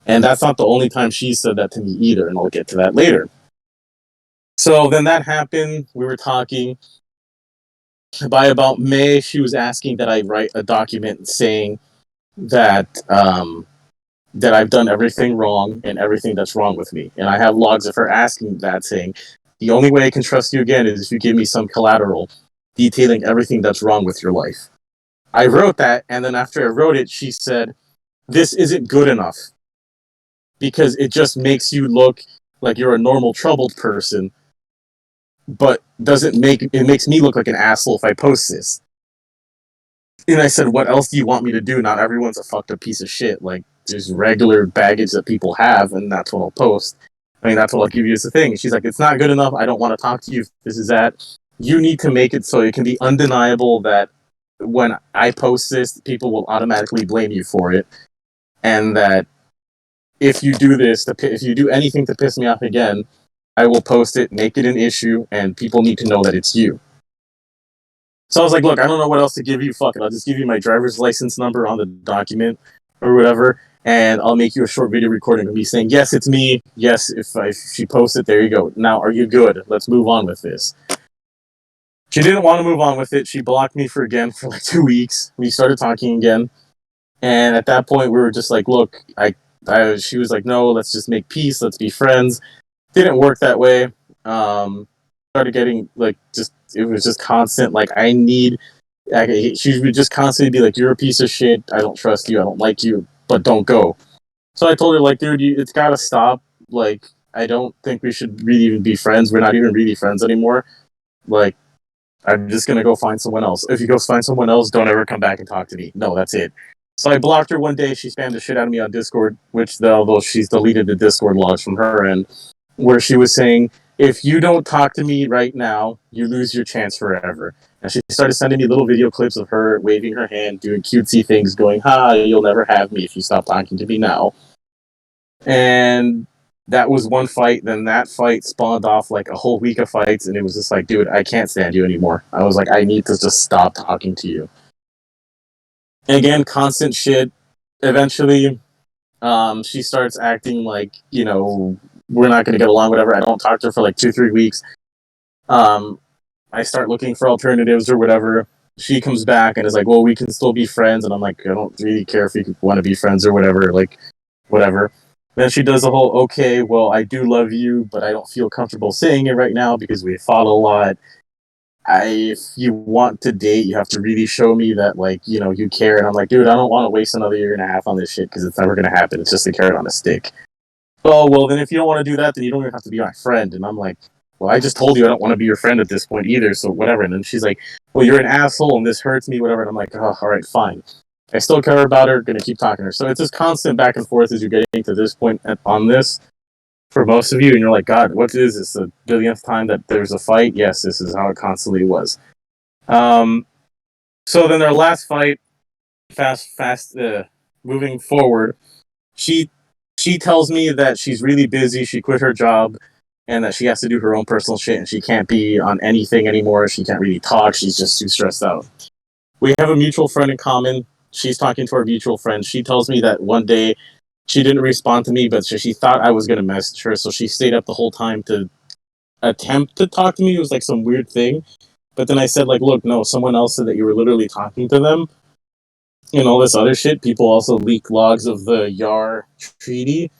And that's not the only time she said that to me either. And I'll get to that later. So then that happened. We were talking. By about May, she was asking that I write a document saying that that I've done everything wrong and everything that's wrong with me. And I have logs of her asking that, saying, the only way I can trust you again is if you give me some collateral detailing everything that's wrong with your life. I wrote that, and then after I wrote it, she said, this isn't good enough because it just makes you look like you're a normal troubled person, but it makes me look like an asshole if I post this. And I said, what else do you want me to do? Not everyone's a fucked up piece of shit. Like, there's regular baggage that people have, and that's what I'll post. I mean, that's what I'll give you as a thing. She's like, it's not good enough. I don't want to talk to you if this is that. You need to make it so it can be undeniable that when I post this, people will automatically blame you for it. And that if you do this, if you do anything to piss me off again, I will post it, make it an issue, and people need to know that it's you. So I was like, look, I don't know what else to give you. Fuck it. I'll just give you my driver's license number on the document or whatever, and I'll make you a short video recording of me saying, yes, it's me. Yes, if she posts it, there you go. Now, are you good? Let's move on with this. She didn't want to move on with it. She blocked me for like 2 weeks. We started talking again. And at that point, we were just like, look, she was like, no, let's just make peace. Let's be friends. Didn't work that way. Started getting it was just constant. Like she would just constantly be like, you're a piece of shit. I don't trust you. I don't like you, but don't go. So I told her, like, dude, it's gotta stop. Like, I don't think we should really even be friends. We're not even really friends anymore. Like, I'm just gonna go find someone else. If you go find someone else, don't ever come back and talk to me. No, that's it. So I blocked her one day. She spammed the shit out of me on Discord, although she's deleted the Discord logs from her end, where she was saying, if you don't talk to me right now, you lose your chance forever. And she started sending me little video clips of her waving her hand, doing cutesy things, going, ha, you'll never have me if you stop talking to me now. And that was one fight. Then that fight spawned off like a whole week of fights. And it was just like, dude, I can't stand you anymore. I was like, I need to just stop talking to you. And again, constant shit. Eventually, she starts acting like, we're not going to get along, whatever. I don't talk to her for like 2-3 weeks. I start looking for alternatives or whatever. She comes back and is like, well, we can still be friends. And I'm like, I don't really care if you want to be friends or whatever. Like, whatever. Then she does the whole, okay, well, I do love you, but I don't feel comfortable saying it right now because we fought a lot. If you want to date, you have to really show me that, like, you care. And I'm like, dude, I don't want to waste another year and a half on this shit because it's never going to happen. It's just a carrot on a stick. Oh, well, then if you don't want to do that, then you don't even have to be my friend. And I'm like, well, I just told you I don't want to be your friend at this point either, so whatever. And then she's like, well, you're an asshole and this hurts me, whatever. And I'm like, oh, all right, fine. I still care about her, gonna keep talking to her. So it's this constant back and forth as you're getting to this point on this for most of you, and you're like, God, what is this? The billionth time that there's a fight? Yes, this is how it constantly was. So then their last fight, moving forward, she tells me that she's really busy, she quit her job, and that she has to do her own personal shit, and she can't be on anything anymore, she can't really talk, she's just too stressed out. We have a mutual friend in common. She's talking to our mutual friend. She tells me that one day she didn't respond to me, but she thought I was going to message her, so she stayed up the whole time to attempt to talk to me. It was like some weird thing. But then I said, like, look, no, someone else said that you were literally talking to them and all this other shit. People also leak logs of the Yar treaty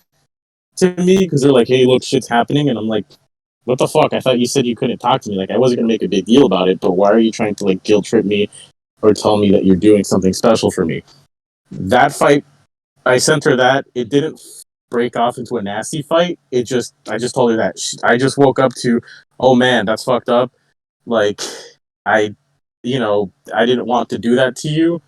to me because they're like, hey, look, shit's happening. And I'm like, what the fuck? I thought you said you couldn't talk to me. Like, I wasn't going to make a big deal about it, but why are you trying to, like, guilt trip me or tell me that you're doing something special for me? That fight, I sent her that. It didn't break off into a nasty fight. I just told her that. I just woke up to, oh man, that's fucked up. Like, I didn't want to do that to you.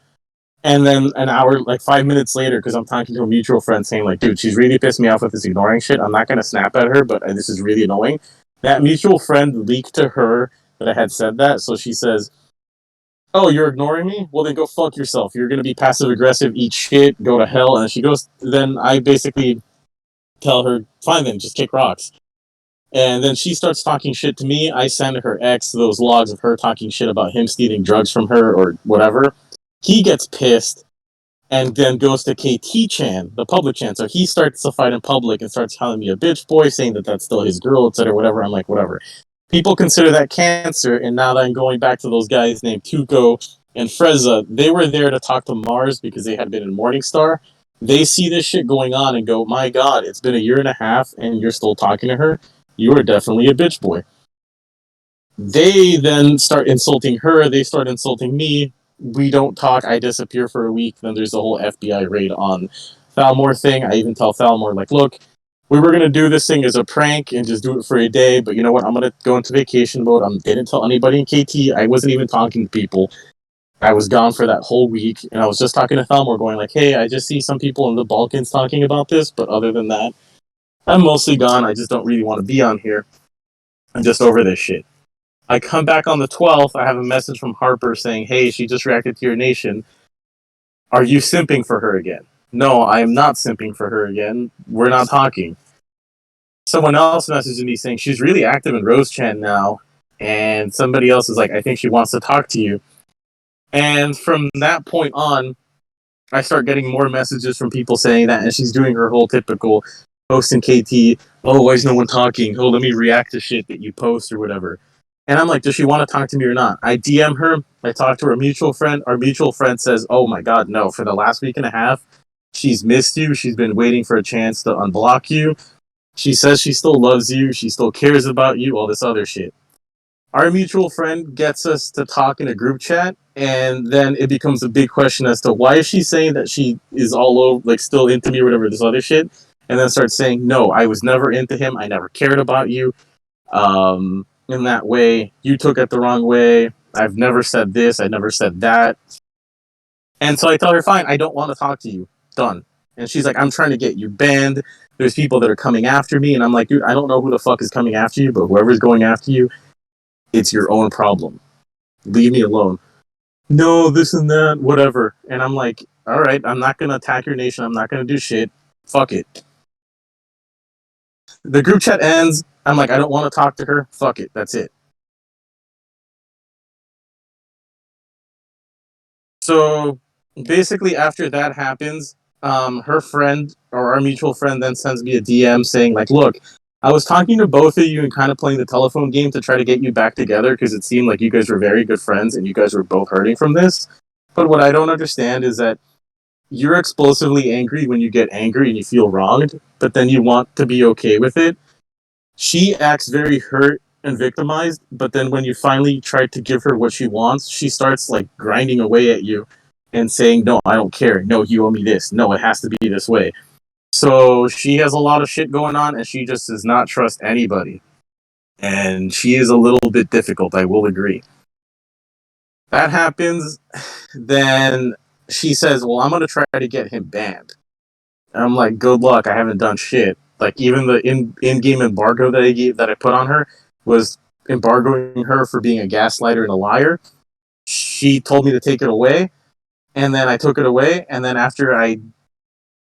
And then an hour, like 5 minutes later, because I'm talking to a mutual friend saying, like, dude, she's really pissed me off with this ignoring shit. I'm not going to snap at her, but this is really annoying. That mutual friend leaked to her that I had said that. So she says, oh, you're ignoring me? Well, then go fuck yourself. You're going to be passive aggressive, eat shit, go to hell. And she goes, then I basically tell her, fine then, just kick rocks. And then she starts talking shit to me. I send her ex those logs of her talking shit about him stealing drugs from her or whatever. He gets pissed and then goes to KT Chan, the public Chan. So he starts to fight in public and starts calling me a bitch boy, saying that that's still his girl, etc., whatever. I'm like, whatever. People consider that cancer, and now that I'm going back to those guys named Tuco and Freza, they were there to talk to Mars because they had been in Morningstar. They see this shit going on and go, my God, it's been a year and a half and you're still talking to her? You are definitely a bitch boy. They then start insulting her, they start insulting me. We don't talk, I disappear for a week, then there's the whole FBI raid on Thalmor thing. I even tell Thalmor, like, look, we were going to do this thing as a prank and just do it for a day, but you know what, I'm going to go into vacation mode. I didn't tell anybody in KT, I wasn't even talking to people. I was gone for that whole week, and I was just talking to Thalmor going like, hey, I just see some people in the Balkans talking about this, but other than that, I'm mostly gone. I just don't really want to be on here. I'm just over this shit. I come back on the 12th. I have a message from Harper saying, hey, she just reacted to your nation. Are you simping for her again? No, I am not simping for her again. We're not talking. Someone else messaged me saying she's really active in Rose Chan now. And somebody else is like, I think she wants to talk to you. And from that point on, I start getting more messages from people saying that. And she's doing her whole typical post in KT. Oh, why is no one talking? Oh, let me react to shit that you post or whatever. And I'm like, does she want to talk to me or not? I DM her. I talk to her mutual friend. Our mutual friend says, oh my God, no. For the last week and a half, she's missed you. She's been waiting for a chance to unblock you. She says she still loves you. She still cares about you. All this other shit. Our mutual friend gets us to talk in a group chat. And then it becomes a big question as to why is she saying that she is all over, like still into me or whatever, this other shit. And then starts saying, no, I was never into him. I never cared about you. In that way, you took it the wrong way. I've never said this. I never said that. And so I tell her, fine, I don't want to talk to you. Done. And she's like, I'm trying to get you banned. There's people that are coming after me. And I'm like, dude, I don't know who the fuck is coming after you, but whoever's going after you, it's your own problem. Leave me alone. No, this and that, whatever. And I'm like, all right, I'm not going to attack your nation. I'm not going to do shit. Fuck it. The group chat ends. I'm like, I don't want to talk to her. Fuck it. That's it. So basically, after that happens, her friend or our mutual friend then sends me a DM saying, like, look, I was talking to both of you and kind of playing the telephone game to try to get you back together because it seemed like you guys were very good friends and you guys were both hurting from this. But what I don't understand is that you're explosively angry when you get angry and you feel wronged, but then you want to be okay with it. She acts very hurt and victimized, but then when you finally try to give her what she wants, she starts like grinding away at you and saying, no, I don't care. No, you owe me this. No, it has to be this way. So she has a lot of shit going on and she just does not trust anybody. And she is a little bit difficult, I will agree. That happens, then she says, well, I'm going to try to get him banned. And I'm like, good luck. I haven't done shit. Like even the in-game embargo that I put on her was embargoing her for being a gaslighter and a liar. She told me to take it away, and then I took it away. And then after I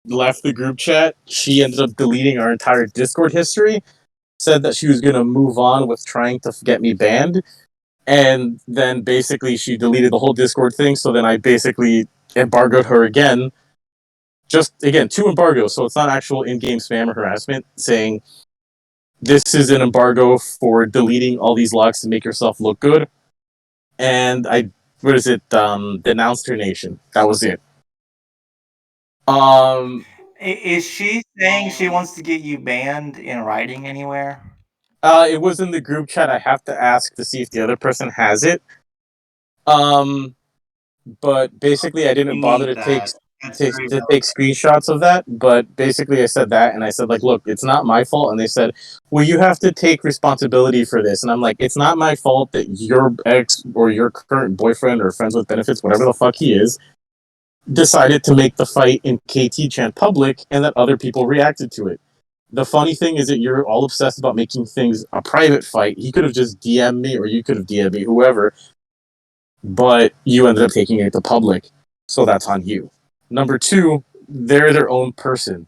left the group chat, she ended up deleting our entire Discord history. Said that she was going to move on with trying to get me banned, and then basically she deleted the whole Discord thing. So then I basically embargoed her again, just again 2 embargoes, so it's not actual in-game spam or harassment, saying this is an embargo for deleting all these logs to make yourself look good. And I, what is it, denounced her nation. That was it. Um, Is she saying she wants to get you banned in writing anywhere? it was in the group chat. I have to ask to see if the other person has it. Um, but basically, I didn't We bother need to take that. That's to, very to take screenshots of that. But basically, I said that, and I said like, look, it's not my fault. And they said, well, you have to take responsibility for this. And I'm like, it's not my fault that your ex or your current boyfriend or friends with benefits, whatever the fuck he is, decided to make the fight in KT Chan public, and that other people reacted to it. The funny thing is that you're all obsessed about making things a private fight. He could have just DM'd me, or you could have DM'd me, whoever, but you ended up taking it to public. So that's on you. Number 2, they're their own person.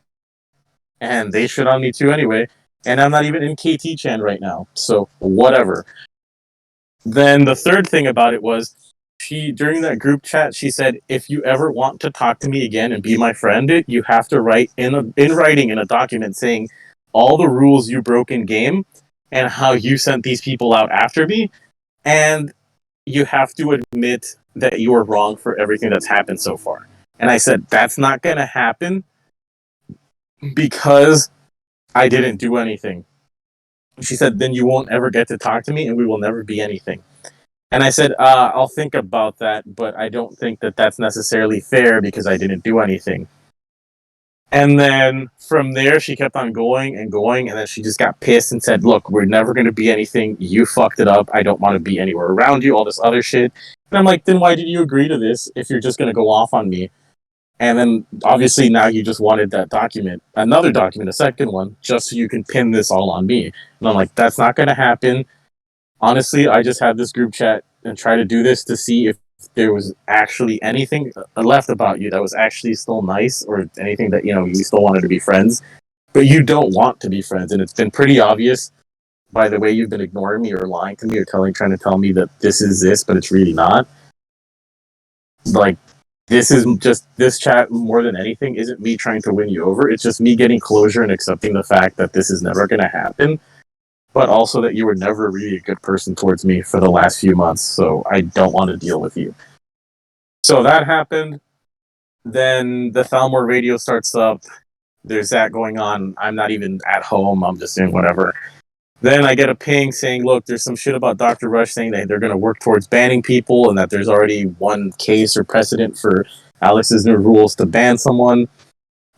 And they shit on me too anyway. And I'm not even in KT Chan right now. So whatever. Then the third thing about it was she, during that group chat, she said, if you ever want to talk to me again and be my friend, you have to write in writing in a document saying all the rules you broke in game and how you sent these people out after me, and you have to admit that you were wrong for everything that's happened so far. And I said, that's not going to happen because I didn't do anything. She said, then you won't ever get to talk to me and we will never be anything. And I said, I'll think about that, but I don't think that that's necessarily fair because I didn't do anything. And then from there, she kept on going and going, and then she just got pissed and said, look, we're never going to be anything. You fucked it up. I don't want to be anywhere around you, all this other shit. And I'm like, then why did you agree to this if you're just going to go off on me? And then obviously now you just wanted that document, another document, a second one, just so you can pin this all on me. And I'm like, that's not going to happen. Honestly, I just had this group chat and try to do this to see if there was actually anything left about you that was actually still nice, or anything that, you know, you still wanted to be friends, but you don't want to be friends. And it's been pretty obvious by the way you've been ignoring me or lying to me or trying to tell me that this is this, but it's really not. Like, this is just, this chat more than anything isn't me trying to win you over. It's just me getting closure and accepting the fact that this is never going to happen, but also that you were never really a good person towards me for the last few months, so I don't want to deal with you. So that happened. Then the Thalmor radio starts up. There's that going on. I'm not even at home. I'm just doing whatever. Then I get a ping saying, look, there's some shit about Dr. Rush saying that they're going to work towards banning people and that there's already one case or precedent for Alex's new rules to ban someone.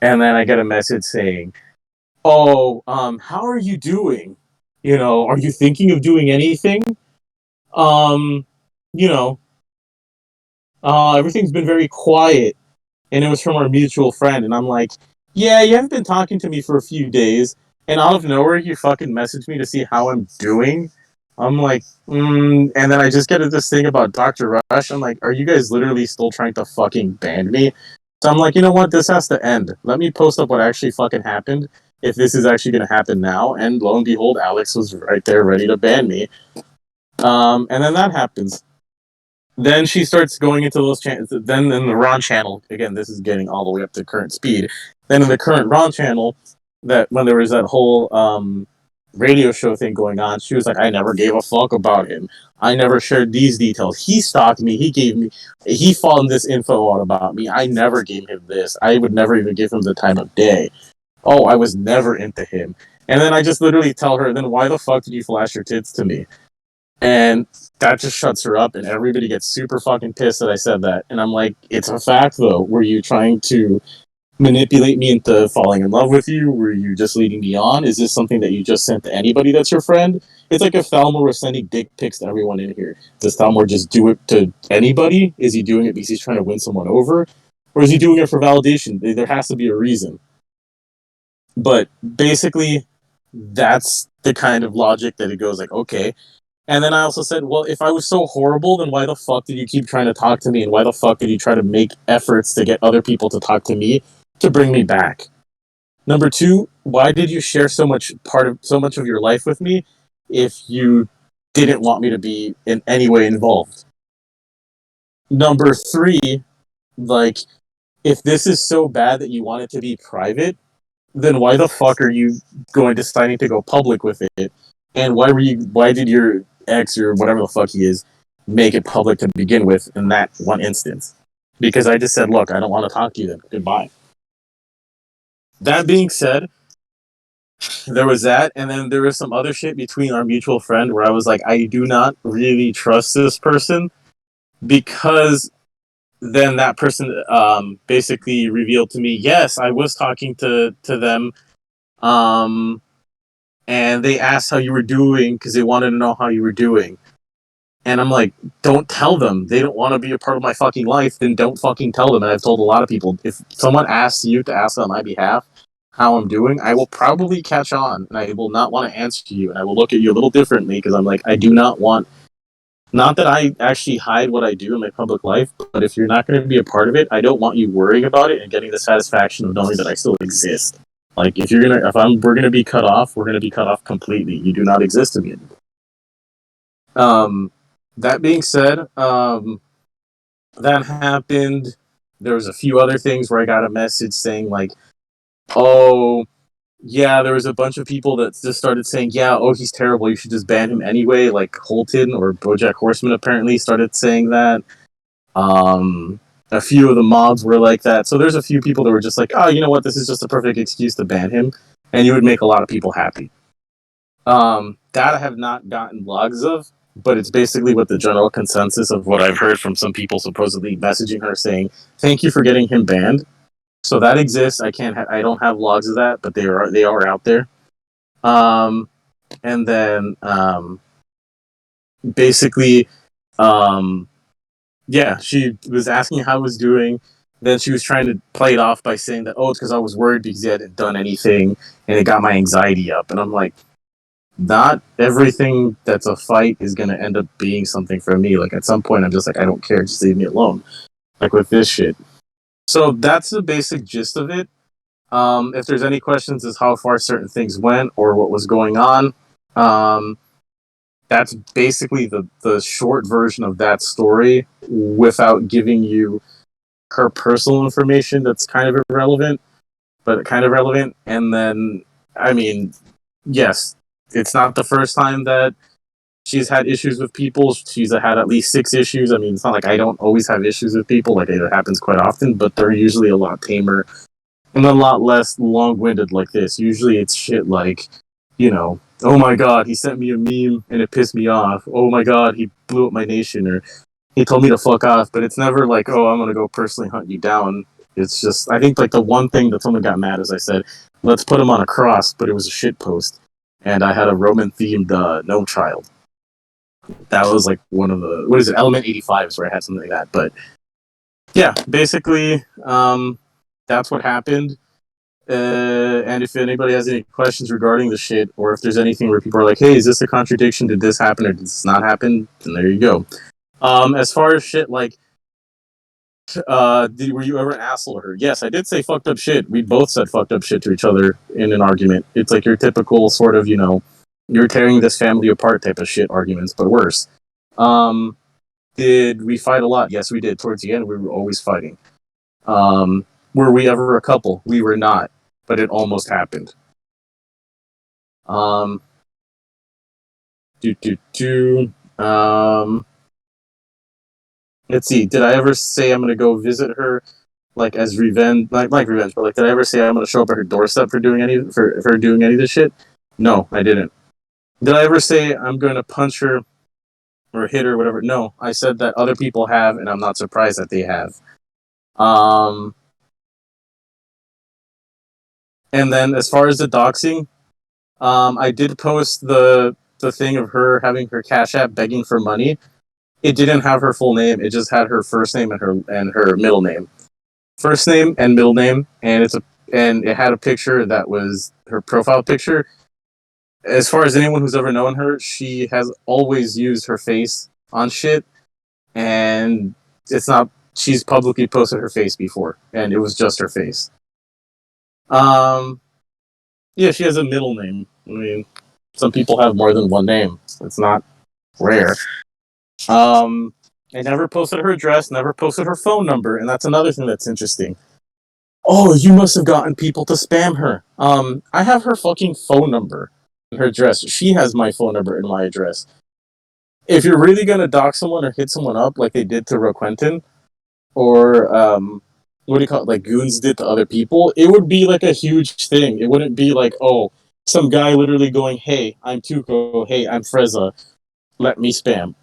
And then I get a message saying, oh, how are you doing? You know, are you thinking of doing anything? Um, you know, everything's been very quiet. And it was from our mutual friend. And I'm like, yeah, you haven't been talking to me for a few days. And out of nowhere, you fucking message me to see how I'm doing. I'm like, and then I just get this thing about Dr. Rush. I'm like, are you guys literally still trying to fucking ban me? So I'm like, you know what? This has to end. Let me post up what actually fucking happened. If this is actually going to happen now. And lo and behold, Alex was right there ready to ban me. And then that happens. Then she starts going into those channels. Then in the Ron channel, again, this is getting all the way up to current speed. Then in the current Ron channel, that when there was that whole radio show thing going on, she was like, I never gave a fuck about him. I never shared these details. He stalked me. He found this info out about me. I never gave him this. I would never even give him the time of day. Oh, I was never into him. And then I just literally tell her, then why the fuck did you flash your tits to me? And that just shuts her up, and everybody gets super fucking pissed that I said that. And I'm like, it's a fact, though. Were you trying to manipulate me into falling in love with you? Were you just leading me on? Is this something that you just sent to anybody that's your friend? It's like if Thalmor was sending dick pics to everyone in here. Does Thalmor just do it to anybody? Is he doing it because he's trying to win someone over? Or is he doing it for validation? There has to be a reason. But basically, that's the kind of logic that it goes like, okay. And then I also said, well, if I was so horrible, then why the fuck did you keep trying to talk to me? And why the fuck did you try to make efforts to get other people to talk to me to bring me back? Number two, why did you share so much of your life with me if you didn't want me to be in any way involved? Number three, like, if this is so bad that you want it to be private, then why the fuck are you deciding to go public with it? And why did your ex or whatever the fuck he is make it public to begin with in that one instance? Because I just said, look, I don't want to talk to you then. Goodbye. That being said, there was that, and then there was some other shit between our mutual friend where I was like, I do not really trust this person, because then that person basically revealed to me, yes, I was talking to them, and they asked how you were doing because they wanted to know how you were doing. And I'm like, don't tell them. They don't want to be a part of my fucking life, then don't fucking tell them. And I've told a lot of people, if someone asks you to ask on my behalf how I'm doing, I will probably catch on, and I will not want to answer you, and I will look at you a little differently, because I'm like, I do not want, not that I actually hide what I do in my public life, but if you're not going to be a part of it, I don't want you worrying about it and getting the satisfaction of knowing that I still exist. Like, we're gonna be cut off, we're gonna be cut off completely. You do not exist to me anymore. That being said, that happened. There was a few other things where I got a message saying like, oh, yeah, there was a bunch of people that just started saying, yeah, oh, he's terrible, you should just ban him anyway. Like Holton or BoJack Horseman apparently started saying that. A few of the mobs were like that. So there's a few people that were just like, oh, you know what, this is just a perfect excuse to ban him, and you would make a lot of people happy. That I have not gotten logs of, but it's basically what the general consensus of what I've heard from some people supposedly messaging her saying, thank you for getting him banned. So that exists. I don't have logs of that, but they are out there. And then basically, yeah, she was asking how I was doing. Then she was trying to play it off by saying that, oh, it's because I was worried because he hadn't done anything, and it got my anxiety up. And I'm like, not everything that's a fight is going to end up being something for me. Like, at some point, I'm just like, I don't care. Just leave me alone. Like, with this shit. So that's the basic gist of it. If there's any questions as how far certain things went or what was going on, that's basically the short version of that story without giving you her personal information that's kind of irrelevant, but kind of relevant. And then, I mean, yes, it's not the first time that she's had issues with people. She's had at least 6 issues. I mean, it's not like I don't always have issues with people. Like, it happens quite often, but they're usually a lot tamer and a lot less long-winded like this. Usually it's shit like, you know, oh my god, he sent me a meme and it pissed me off. Oh my god, he blew up my nation, or he told me to fuck off. But it's never like, oh, I'm gonna go personally hunt you down. It's just, I think like the one thing that someone got mad is I said, let's put him on a cross, but it was a shit post. And I had a Roman-themed gnome child. That was like one of the, what is it, Element 85 is where I had something like that. But yeah, basically, that's what happened. And if anybody has any questions regarding the shit, or if there's anything where people are like, "Hey, is this a contradiction? Did this happen or did this not happen?" Then there you go. As far as shit like, were you ever an asshole to her? Yes, I did say fucked up shit. We both said fucked up shit to each other in an argument. It's like your typical sort of, you're tearing this family apart type of shit arguments, but worse. Um, did we fight a lot? Yes, we did. Towards the end, we were always fighting. Were we ever a couple? We were not, but it almost happened. Um, do do do. Let's see. Did I ever say I'm gonna go visit her, like as revenge, like revenge, but like did I ever say I'm gonna show up at her doorstep for doing any of this shit? No, I didn't. Did I ever say I'm gonna punch her or hit her, whatever? No, I said that other people have, and I'm not surprised that they have. Um, and then as far as the doxing, I did post the thing of her having her Cash App begging for money. It didn't have her full name. It just had her first name and her middle name, first name and middle name, and it had a picture that was her profile picture. As far as anyone who's ever known her, she has always used her face on shit, and it's not. She's publicly posted her face before, and it was just her face. Um, yeah, she has a middle name. I mean, some people have more than one name. It's not rare. Um, I never posted her address, never posted her phone number, and that's another thing that's interesting. Oh, you must have gotten people to spam her. I have her fucking phone number and her address. She has my phone number and my address. If you're really gonna dox someone or hit someone up like they did to Roquentin, or what do you call it, like goons did to other people, it would be like a huge thing. It wouldn't be like, oh, some guy literally going, "Hey, I'm Tuco. Hey, I'm Freza. Let me spam."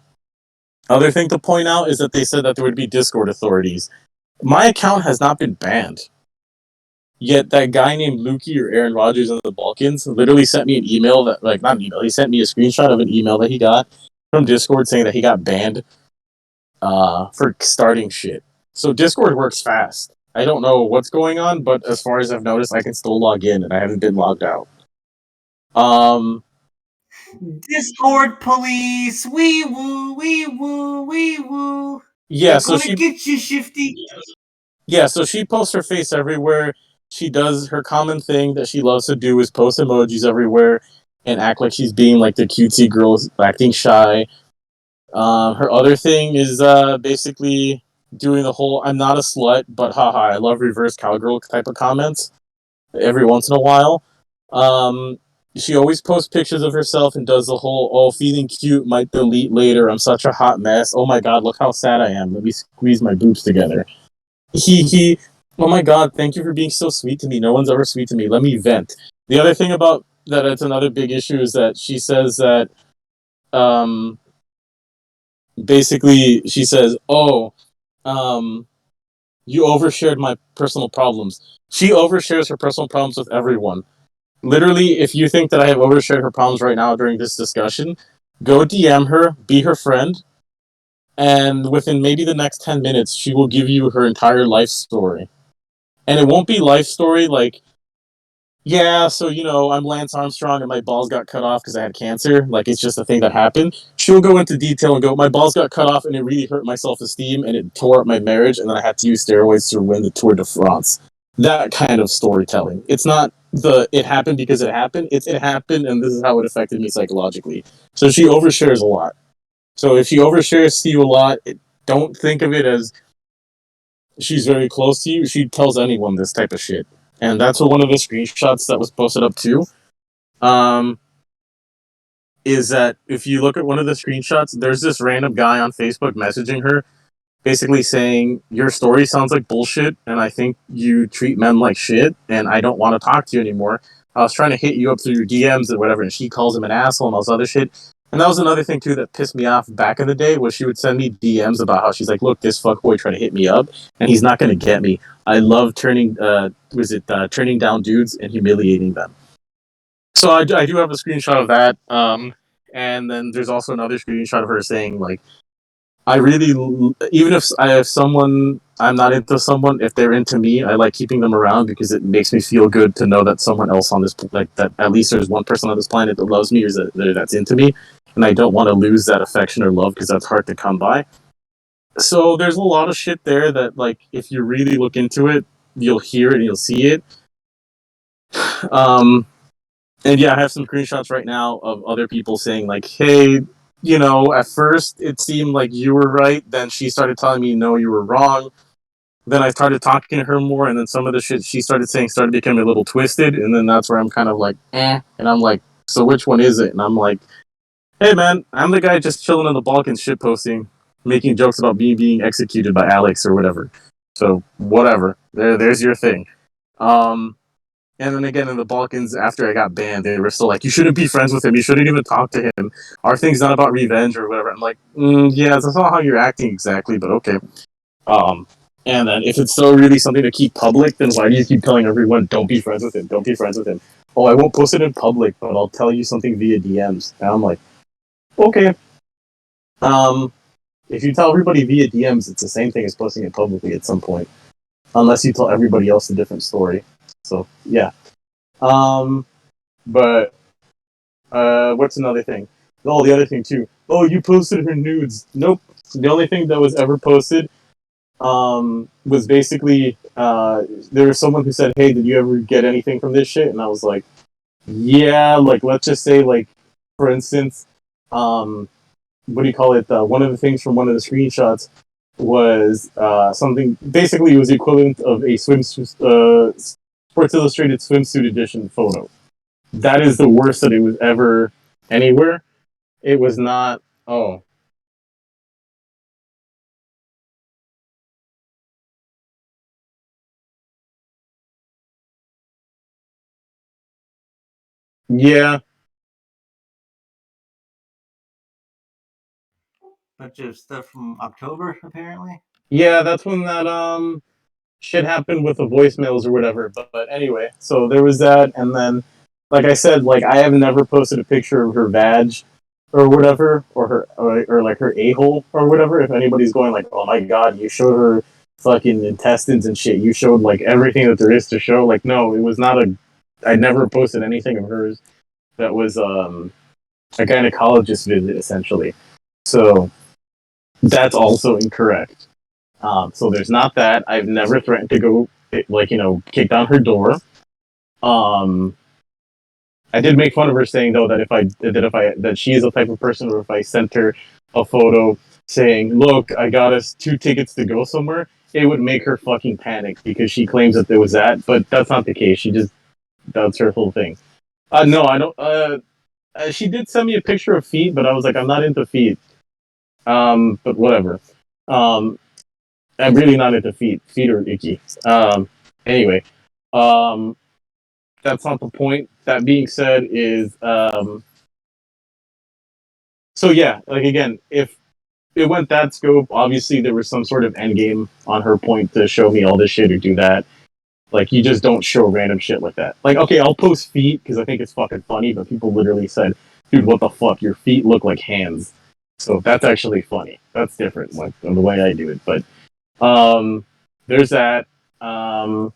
Other thing to point out is that they said that there would be Discord authorities. My account has not been banned. Yet that guy named Lukey or Aaron Rodgers in the Balkans literally sent me an email that, like, not an email, he sent me a screenshot of an email that he got from Discord saying that he got banned for starting shit. So Discord works fast. I don't know what's going on, but as far as I've noticed, I can still log in and I haven't been logged out. Um, Discord police, wee woo, wee woo, wee woo. yeah, They're so gonna she get you, Shifty. Yeah, so she posts her face everywhere. She does her common thing that she loves to do is post emojis everywhere and act like she's being like the cutesy girl acting shy. Her other thing is basically doing the whole "I'm not a slut, but haha, I love reverse cowgirl" type of comments every once in a while. Um, she always posts pictures of herself and does the whole "oh, feeling cute, might delete later. I'm such a hot mess. Oh my god, look how sad I am. Let me squeeze my boobs together." He Oh my god, thank you for being so sweet to me. No one's ever sweet to me. Let me vent. The other thing about that, it's another big issue, is that she says that um basically she says, "Oh, um you overshared my personal problems." She overshares her personal problems with everyone. Literally, if you think that I have overshared her problems right now during this discussion, go DM her, be her friend, and within maybe the next 10 minutes, she will give you her entire life story. And it won't be life story like, yeah, so I'm Lance Armstrong and my balls got cut off because I had cancer. Like, it's just a thing that happened. She'll go into detail and go, my balls got cut off and it really hurt my self esteem and it tore up my marriage and then I had to use steroids to win the Tour de France. That kind of storytelling. It's not the it happened because it happened. It's it happened and this is how it affected me psychologically. So she overshares a lot. So if she overshares to you a lot, don't think of it as she's very close to you. She tells anyone this type of shit. And that's what one of the screenshots that was posted up too. Um, is that if you look at one of the screenshots, there's this random guy on Facebook messaging her, basically saying, "Your story sounds like bullshit, and I think you treat men like shit, and I don't want to talk to you anymore. I was trying to hit you up through your DMs and whatever," and she calls him an asshole and all this other shit. And that was another thing too that pissed me off back in the day, was she would send me DMs about how she's like, "Look, this fuckboy tried to hit me up, and he's not gonna get me. I love turning down dudes and humiliating them." So I do have a screenshot of that. And then there's also another screenshot of her saying like, "I really, even if I have someone I'm not into someone. If they're into me, I like keeping them around because it makes me feel good to know that someone else on this, like that, at least there's one person on this planet that loves me or that's into me, and I don't want to lose that affection or love because that's hard to come by. So there's a lot of shit there that, like, if you really look into it, you'll hear it and you'll see it. Um, and yeah, I have some screenshots right now of other people saying like, "Hey, at first it seemed like you were right. Then she started telling me, no, you were wrong. Then I started talking to her more, and then some of the shit she started saying started becoming a little twisted. And then that's where I'm kind of like, eh. And I'm like, so which one is it? And I'm like, hey man, I'm the guy just chilling in the Balkans, shit posting, making jokes about me being executed by Alex or whatever. So whatever. There's your thing. Um, and then again in the Balkans, after I got banned, they were still like, you shouldn't be friends with him. You shouldn't even talk to him. Our thing's not about revenge or whatever. I'm like, yeah, that's not how you're acting exactly, but okay. Um, and then if it's so really something to keep public, then why do you keep telling everyone, don't be friends with him, don't be friends with him? Oh, I won't post it in public, but I'll tell you something via DMs. And I'm like, okay. Um, if you tell everybody via DMs, it's the same thing as posting it publicly at some point, unless you tell everybody else a different story. So yeah. Um, but what's another thing? Oh, the other thing too. Oh, you posted her nudes. Nope. The only thing that was ever posted was basically there was someone who said, "Hey, did you ever get anything from this shit?" And I was like, "Yeah." Like, let's just say, like, for instance, what do you call it? One of the things from one of the screenshots was something. Basically, it was the equivalent of a Sports Illustrated swimsuit edition photo. That is the worst that it was ever anywhere. It was not. Oh, yeah, Bunch of stuff from October, apparently. yeah. That's when that shit happened with the voicemails or whatever. But anyway, so there was that, and then, like I said, like I have never posted a picture of her vag or whatever, or her or like her a hole or whatever. If anybody's going like, oh my god, you showed her fucking intestines and shit, you showed like everything that there is to show. Like, no, it was not a. I never posted anything of hers that was a gynecologist visit essentially. So that's also incorrect. So there's not that. I've never threatened to go, like, kick down her door. Um, I did make fun of her saying though that she is the type of person where if I sent her a photo saying, "Look, I got us 2 tickets to go somewhere," it would make her fucking panic because she claims that there was that, but that's not the case. She just does her whole thing. No, I don't. She did send me a picture of feet, but I was like, I'm not into feet. But whatever. Um, I'm really not into feet. Feet are icky. Anyway, um, that's not the point. That being said, is so yeah. Like again, if it went that scope, obviously there was some sort of end game on her point to show me all this shit or do that. Like you just don't show random shit like that. Like okay, I'll post feet because I think it's fucking funny, but people literally said, "Dude, what the fuck? Your feet look like hands." So that's actually funny. That's different, like than the way I do it. But um, there's that. Um,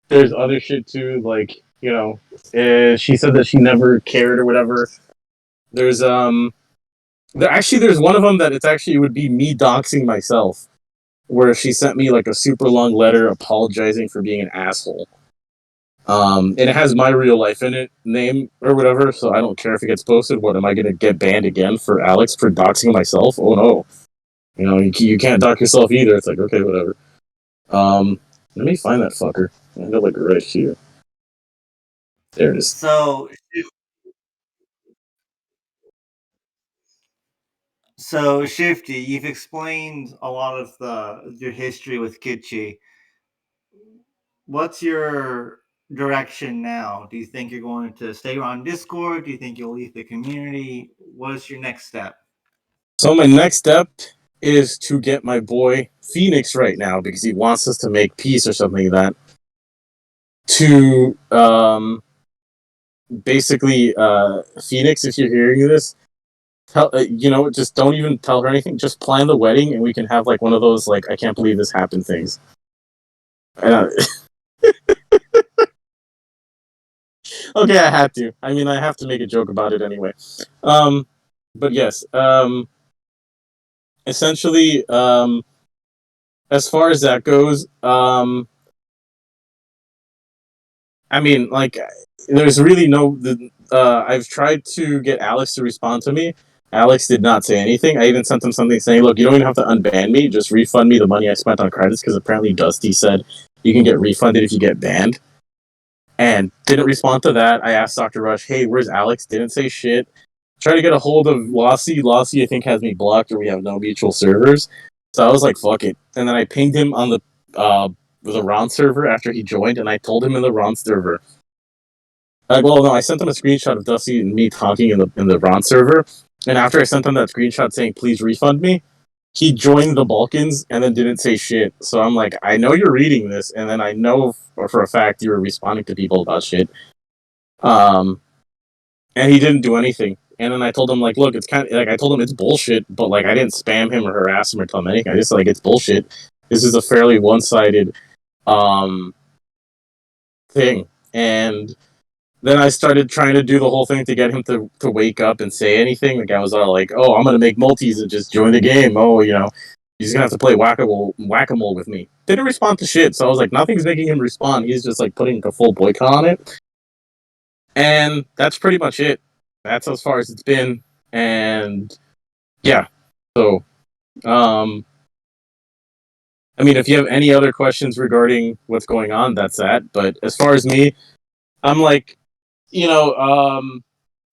there's other shit too, like she said that she never cared or whatever. There's there's one of them that it would be me doxing myself, where she sent me like a super long letter apologizing for being an asshole. And it has my real life in it, name or whatever, so I don't care if it gets posted. What am I gonna get banned again for Alex for doxing myself? Oh no, you can't dox yourself either. It's like okay, whatever. Um, let me find that fucker. I got like right here. There it is. So, so Shifty, you've explained a lot of your history with Kitchi. What's your direction now? Do you think you're going to stay on Discord? Do you think you'll leave the community? What's your next step? So my next step is to get my boy Phoenix right now because he wants us to make peace or something like that. To basically Phoenix, if you're hearing this, just don't even tell her anything. Just plan the wedding, and we can have like one of those like I can't believe this happened things. Uh, okay, I had to. I mean, I have to make a joke about it anyway. Um, but yes, essentially, as far as that goes, I mean, like, there's really no. I've tried to get Alex to respond to me. Alex did not say anything. I even sent him something saying, "Look, you don't even have to unban me. Just refund me the money I spent on credits." Because apparently Dusty said you can get refunded if you get banned, and didn't respond to that. I asked Dr. Rush, "Hey, where's Alex?" Didn't say shit. Try to get a hold of Lassie. Lassie, I think, has me blocked, or we have no mutual servers. So I was like, "Fuck it," and then I pinged him on the Ron server after he joined, and I told him in the Ron server. Well, no, I sent him a screenshot of Dusty and me talking in the Ron server, and after I sent him that screenshot saying please refund me, he joined the Balkans and then didn't say shit. So I'm like, I know you're reading this, and then I know for a fact you were responding to people about shit. Um, and he didn't do anything. And then I told him like, look, it's kind of like I told him it's bullshit, but like I didn't spam him or harass him or tell him anything. I just like it's bullshit. This is a fairly one-sided um thing, and then I started trying to do the whole thing to get him to wake up and say anything. The guy was all like, "Oh, I'm gonna make multis and just join the game. Oh, he's gonna have to play whack-a-mole with me." Didn't respond to shit. So I was like, nothing's making him respond. He's just like putting a full boycott on it, and that's pretty much it. That's as far as it's been, and yeah. So, um, I mean, if you have any other questions regarding what's going on, that's that. But as far as me, I'm like, you know,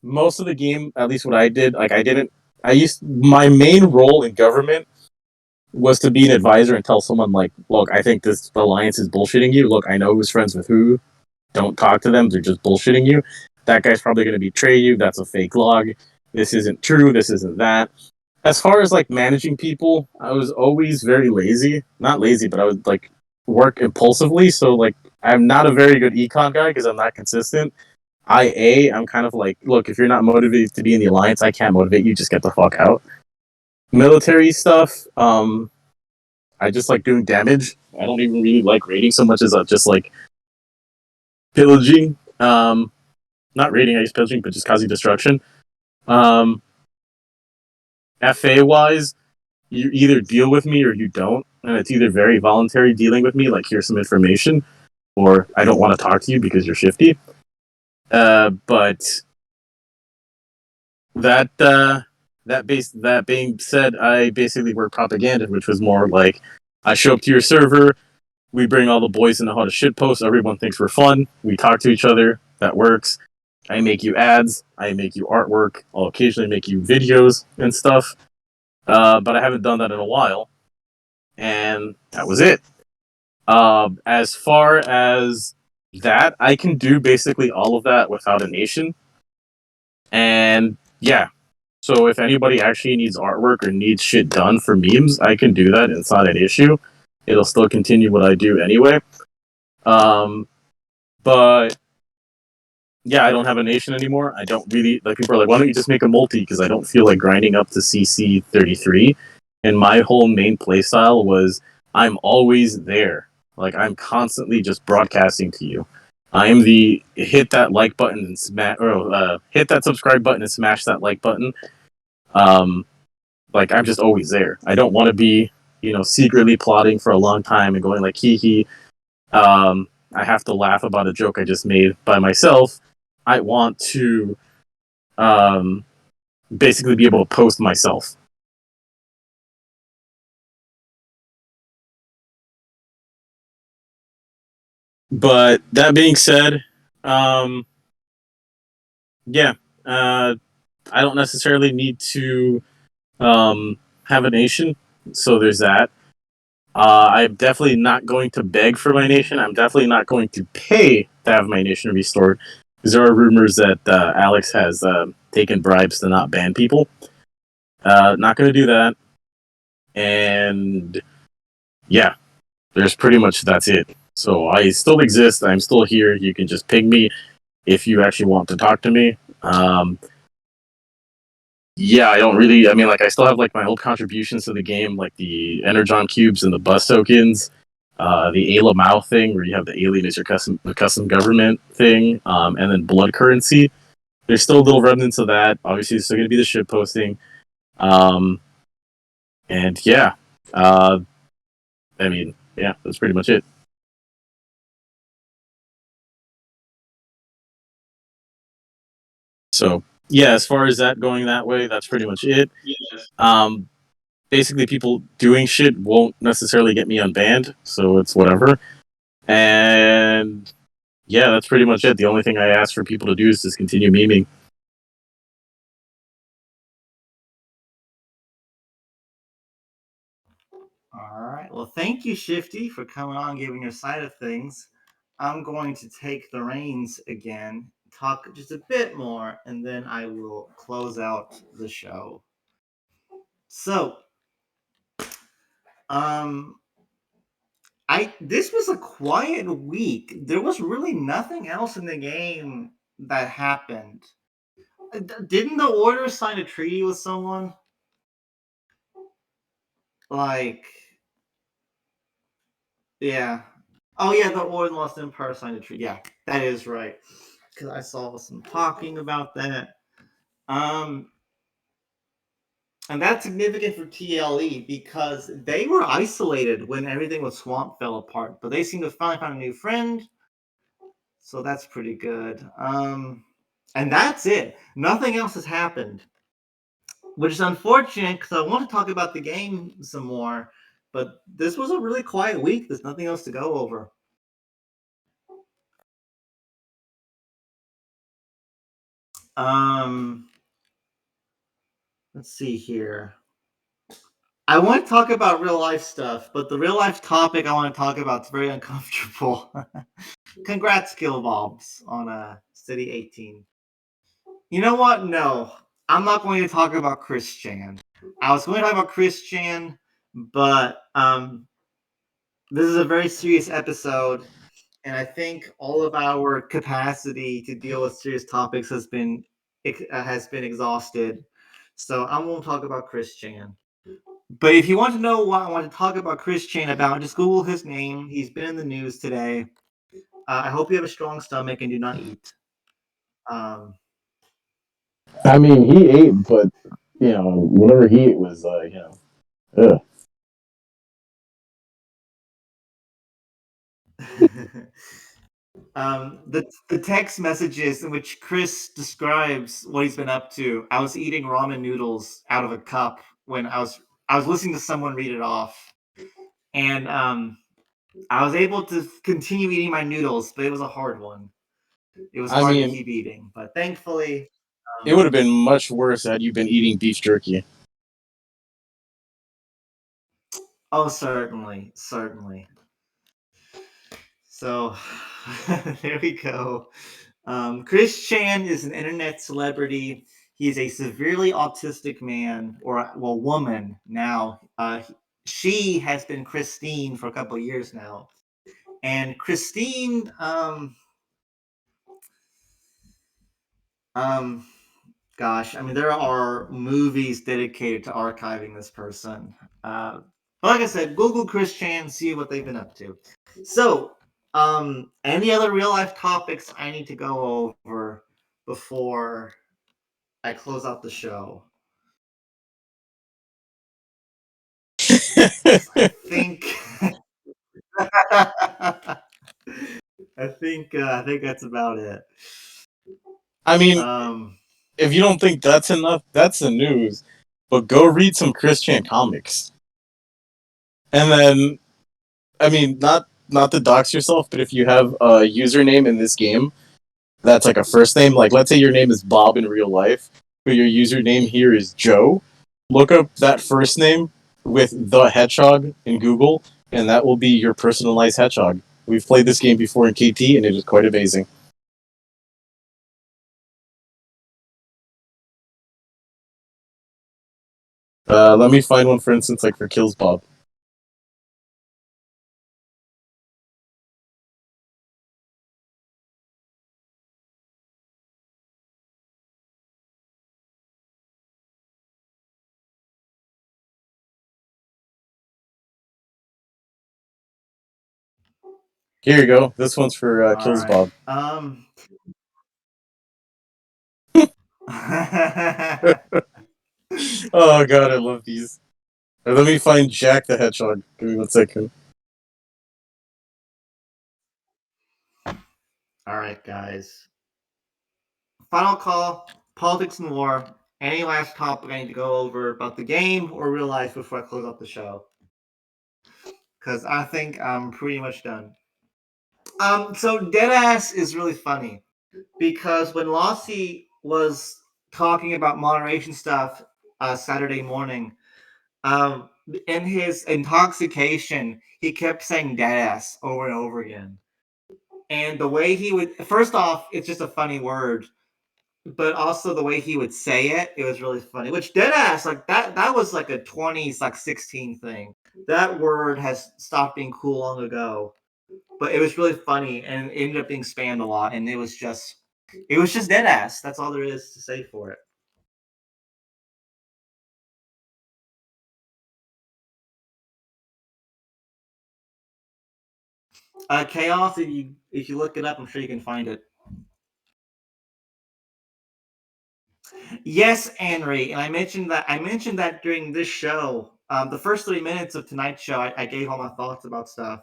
most of the game, at least what I did, like my main role in government was to be an advisor and tell someone like, look, I think this alliance is bullshitting you. Look, I know who's friends with who. Don't talk to them. They're just bullshitting you. That guy's probably going to betray you. That's a fake log. This isn't true. This isn't that. As far as like managing people, I was always very lazy. Not lazy, but I would like work impulsively. So like, I'm not a very good econ guy because I'm not consistent. I'm kind of like, look, if you're not motivated to be in the alliance, I can't motivate you. Just get the fuck out. Military stuff, I just like doing damage. I don't even really like raiding so much as just like pillaging. Not raiding, I guess pillaging, but just causing destruction. Um, FA wise, you either deal with me or you don't, and it's either very voluntary dealing with me, like here's some information, or I don't want to talk to you because you're shifty. But that being said, I basically work propaganda, which was more like I show up to your server, we bring all the boys in the how to shitpost, everyone thinks we're fun, we talk to each other, that works. I make you ads, I make you artwork, I'll occasionally make you videos and stuff. But I haven't done that in a while. And that was it. As far as that, I can do basically all of that without a nation. And yeah, so if anybody actually needs artwork or needs shit done for memes, I can do that. It's not an issue. It'll still continue what I do anyway. But yeah, I don't have a nation anymore. I don't really like people are like, why don't you just make a multi? Because I don't feel like grinding up to CC 33. And my whole main playstyle was I'm always there. Like I'm constantly just broadcasting to you. I am the hit that like button and smash, or hit that subscribe button and smash that like button. Um, like I'm just always there. I don't want to be, secretly plotting for a long time and going like hee hee. I have to laugh about a joke I just made by myself. I want to um, basically be able to post myself. But that being said, um, yeah, I don't necessarily need to have a nation, so there's that. I'm definitely not going to beg for my nation. I'm definitely not going to pay to have my nation restored. Because there are rumors that Alex has taken bribes to not ban people. Not going to do that. And yeah, there's pretty much that's it. So I still exist. I'm still here. You can just ping me if you actually want to talk to me. Yeah, I don't really. I mean, like, I still have like my old contributions to the game, like the Energon cubes and the bus tokens, the Ayla Mao thing, where you have the alien as your custom government thing, and then blood currency. There's still little remnants of that. Obviously, there's still going to be the ship posting. Um, and yeah, uh, I mean, yeah, that's pretty much it. So yeah, as far as that going that way, that's pretty much it. Um, Basically, people doing shit won't necessarily get me unbanned, so it's whatever. And yeah, that's pretty much it. The only thing I ask for people to do is just continue memeing. All right. Well, thank you, Shifty, for coming on and giving your side of things. I'm going to take the reins again, talk just a bit more, and then I will close out the show. So, um, I this was a quiet week. There was really nothing else in the game that happened. Didn't the Order sign a treaty with someone? Like, yeah. Oh yeah, the Order and Lost Empire signed a treaty. Yeah, that is right. Because I saw some talking about that. Um, and that's significant for TLE because they were isolated when everything with Swamp fell apart, but they seem to finally find a new friend, so that's pretty good. And that's it. Nothing else has happened, which is unfortunate because I want to talk about the game some more, but this was a really quiet week. There's nothing else to go over. Um, let's see here. I want to talk about real life stuff, but the real life topic I want to talk about is very uncomfortable. Congrats, Killbobs, on City 18. You know what? No, I'm not going to talk about Chris Chan. I was going to talk about Chris Chan, but this is a very serious episode, and I think all of our capacity to deal with serious topics has been exhausted. So I won't talk about Chris Chan. But if you want to know what I want to talk about Chris Chan about, just Google his name. He's been in the news today. I hope you have a strong stomach and do not eat. Um, I mean, he ate, but whatever he ate was, ugh. the text messages in which Chris describes what he's been up to. I was eating ramen noodles out of a cup when I was listening to someone read it off, and I was able to continue eating my noodles, but it was a hard one. It was I hard to mean, keep eating, but thankfully, it would have been much worse had you been eating beef jerky. oh, certainly, certainly. So there we go. Chris Chan is an internet celebrity. He's a severely autistic man, or well, woman now. She has been Christine for a couple of years now, and Christine, um, gosh, I mean, there are movies dedicated to archiving this person. But like I said, Google Chris Chan, see what they've been up to. So, any other real life topics I need to go over before I close out the show? I think. I think that's about it. I mean, Um, if you don't think that's enough, that's the news. But go read some Christian comics, and then I mean, not to dox yourself, but if you have a username in this game that's like a first name, like let's say your name is Bob in real life, but your username here is Joe, look up that first name with the hedgehog in Google, and that will be your personalized hedgehog. We've played this game before in KT, and it is quite amazing. Let me find one, for instance, like for Kills Bob. Here you go. This one's for All Kills right. Bob. Oh god, I love these. Let me find Jack the Hedgehog. Give me 1 second. All right, guys. Final call. Politics and war. Any last topic I need to go over about the game or real life before I close up the show? Because I think I'm pretty much done. So Deadass is really funny because when Lossie was talking about moderation stuff Saturday morning, um, in his intoxication, he kept saying "deadass" over and over again. And the way he would, first off, it's just a funny word, but also the way he would say it, it was really funny. Which deadass, like that was like a 20s, like 16 thing. That word has stopped being cool long ago. But it was really funny and it ended up being spammed a lot, and it was just dead ass. That's all there is to say for it. Chaos, if you look it up, I'm sure you can find it. Yes, Henry, and I mentioned that during this show. The first 3 minutes of tonight's show, I gave all my thoughts about stuff,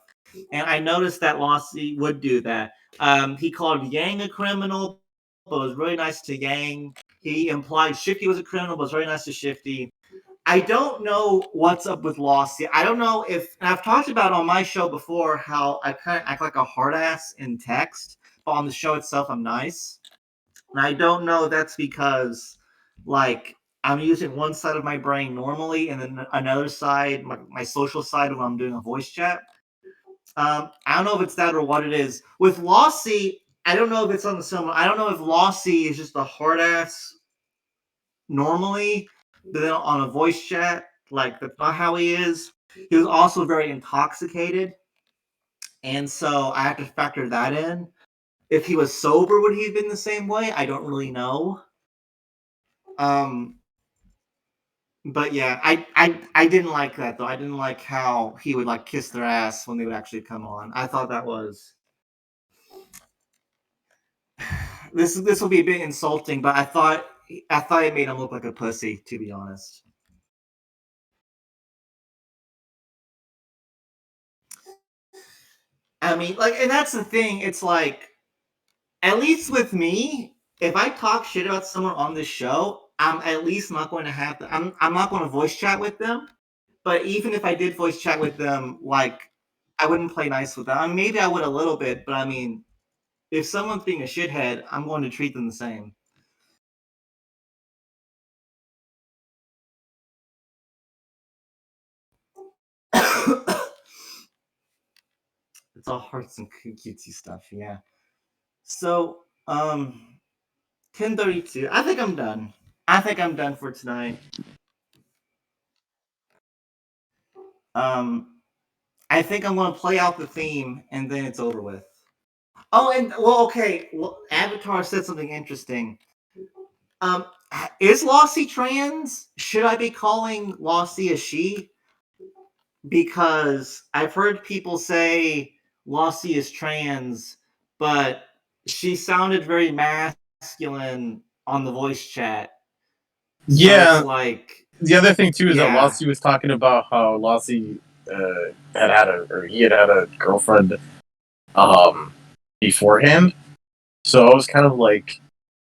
and I noticed that Lossie would do that. He called Yang a criminal, but was really nice to Yang. He implied Shifty was a criminal, but was very nice to Shifty. I don't know what's up with Lossie. I don't know if, and I've talked about on my show before how I kind of act like a hard ass in text, but on the show itself, I'm nice. And I don't know if that's because, like, I'm using one side of my brain normally, and then another side, my social side, when I'm doing a voice chat. I don't know if it's that or what it is. With Lossie, I don't know if it's on the similar. I don't know if Lossie is just a hard ass normally, but then on a voice chat, like that's not how he is. He was also very intoxicated, and so I have to factor that in. If he was sober, would he have been the same way? I don't really know. Um, but yeah, I didn't like that though. I didn't like how he would like kiss their ass when they would actually come on. I thought that was this will be a bit insulting, but I thought it made him look like a pussy, to be honest. I mean, like, and that's the thing. It's like, at least with me, if I talk shit about someone on this show, I'm at least not going to have to, I'm not going to voice chat with them. But even if I did voice chat with them, like I wouldn't play nice with them. I mean, maybe I would a little bit, but I mean, if someone's being a shithead, I'm going to treat them the same. It's all hearts and cutesy stuff, yeah. So, 10:32. I think I'm done. I think I'm done for tonight. Um, I think I'm going to play out the theme and then it's over with. Oh, and well, okay. Well, Avatar said something interesting. Um, is Lossie trans? Should I be calling Lossie a she? Because I've heard people say Lossie is trans, but she sounded very masculine on the voice chat. So it's Yeah. like, The other thing too is that yeah, Lossie was talking about how Lossie he had had a girlfriend um beforehand. So I was kind of like,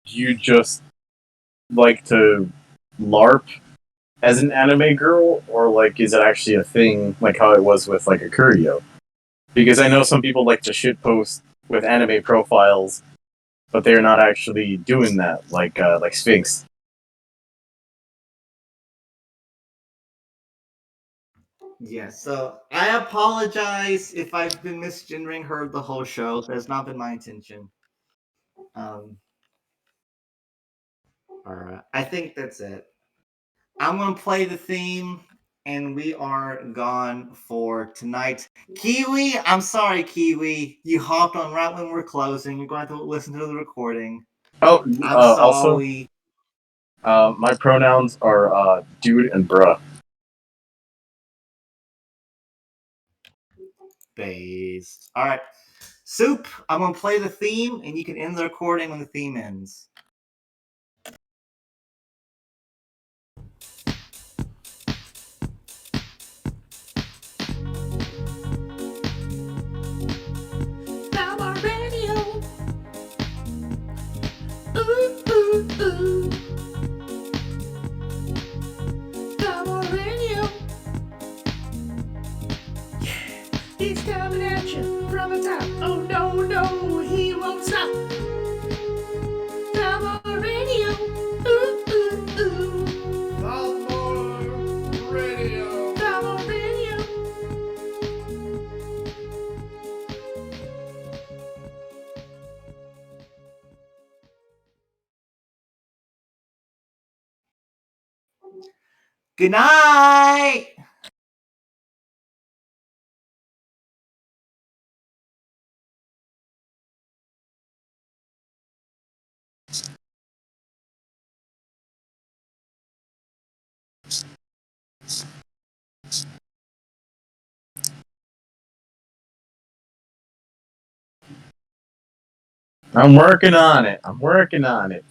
do you just like to LARP as an anime girl, or like is it actually a thing like how it was with like a Curio? Because I know some people like to shitpost with anime profiles, but they're not actually doing that, like Sphinx. yeah. So I apologize if I've been misgendering her the whole show. That's not been my intention. Um, all right. I think that's it. I'm gonna play the theme, and we are gone for tonight. Kiwi, I'm sorry, Kiwi. You hopped on right when we're closing. You're going to listen to the recording. Oh, I'm also, sorry. my pronouns are dude and bruh. Based. All right. Soup, I'm gonna play the theme, and you can end the recording when the theme ends. Thalmor Radio. Ooh, ooh, ooh. Thalmor Radio. Yeah, he's coming at you from the top. Oh no, no, he won't stop. Thalmor Radio. Ooh, ooh, ooh. Thalmor Radio. Thalmor Radio. Good night. I'm working on it. I'm working on it.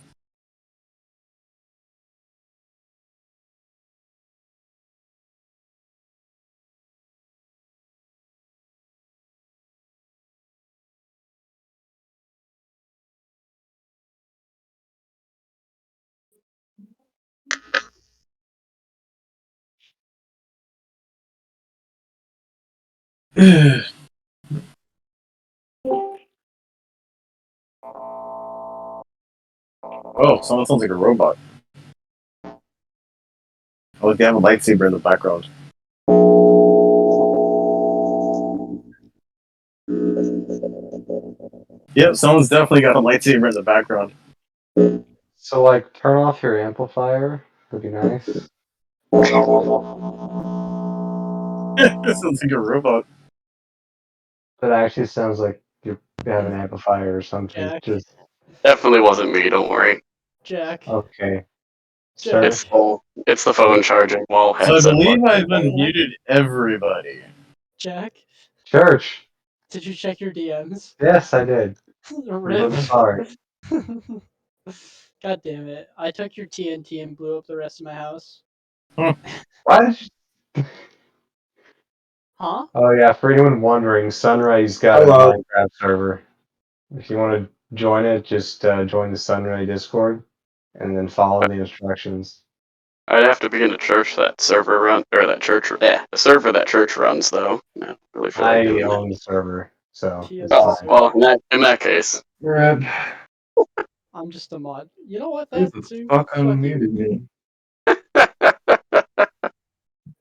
Oh, someone sounds like a robot. Oh, they have a lightsaber in the background. Yep, someone's definitely got a lightsaber in the background. So, like, turn off your amplifier would be nice. This sounds like a robot. That actually sounds like you have an amplifier or something. Jack. Just Definitely wasn't me, don't worry. Jack. okay, Jack. sir. It's the phone charging while So I headset believe plug. I've unmuted everybody. Jack. Church. Did you check your DMs? Yes, I did. Rip. I'm sorry. God damn it. I took your TNT and blew up the rest of my house. Why did you? Huh? Oh yeah, for anyone wondering, Sunray's got Hello. a Minecraft server. If you want to join it, just join the Sunray Discord, and then follow the instructions. I'd have to be in a church that server run or that church the server that church runs though. I really feel like I doing that. own the server, so it's Oh fine. well, in that case, Rip. I'm just a mod. You know what? Who That the too. fuck Fuck you. unmuted me?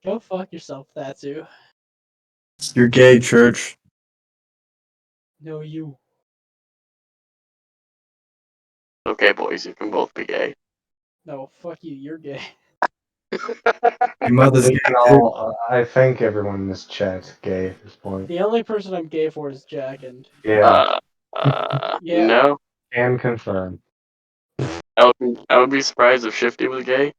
Go fuck yourself, that too. You're gay, church. No, you. okay, boys, you can both be gay. No, fuck you. You're gay. Your mother's We gay can too. all. I think everyone in this chat's gay at this point. The only person I'm gay for is Jack, and Yeah, yeah. No, can confirm. I would be surprised if Shifty was gay.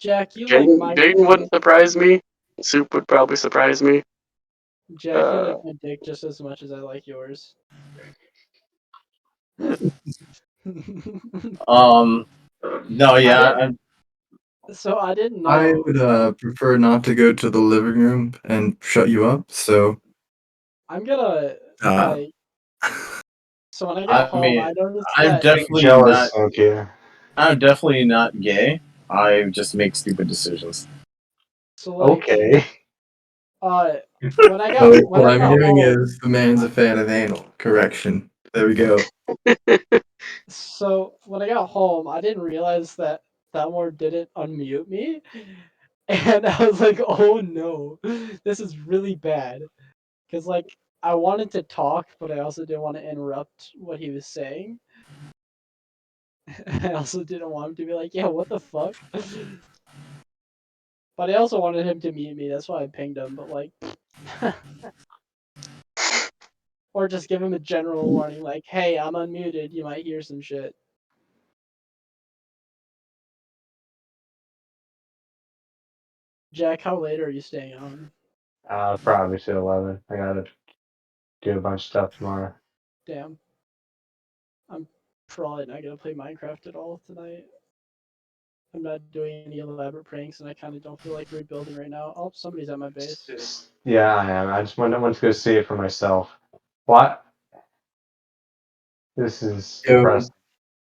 Jack, you like my Jaden wouldn't surprise me. Soup would probably surprise me. Jack, you like my dick just as much as I like yours. No, yeah, So I didn't I know. would prefer not to go to the living room and shut you up. So I'm gonna Uh, like. So when I got home, mean, I noticed I'm that. definitely Jealous, not. okay. I'm definitely not gay. I just make stupid decisions. So like, Okay. when I got when what I I'm got hearing home, is the man's a fan of anal. Correction. There we go. so when I got home, I didn't realize that Thalmor didn't unmute me, and I was like, oh no, this is really bad, because like I wanted to talk, but I also didn't want to interrupt what he was saying. I also didn't want him to be like, yeah, what the fuck? But I also wanted him to mute me. That's why I pinged him. But like, or just give him a general warning, like, hey, I'm unmuted. You might hear some shit. Jack, how late are you staying on? Probably to 11. I got it. do a bunch of stuff tomorrow. Damn. I'm probably not gonna play Minecraft at all tonight. I'm not doing any elaborate pranks, and I kind of don't feel like rebuilding right now. Oh, somebody's at my base. Yeah, I am. I just went to go see it for myself. What? This is Yo, depressing.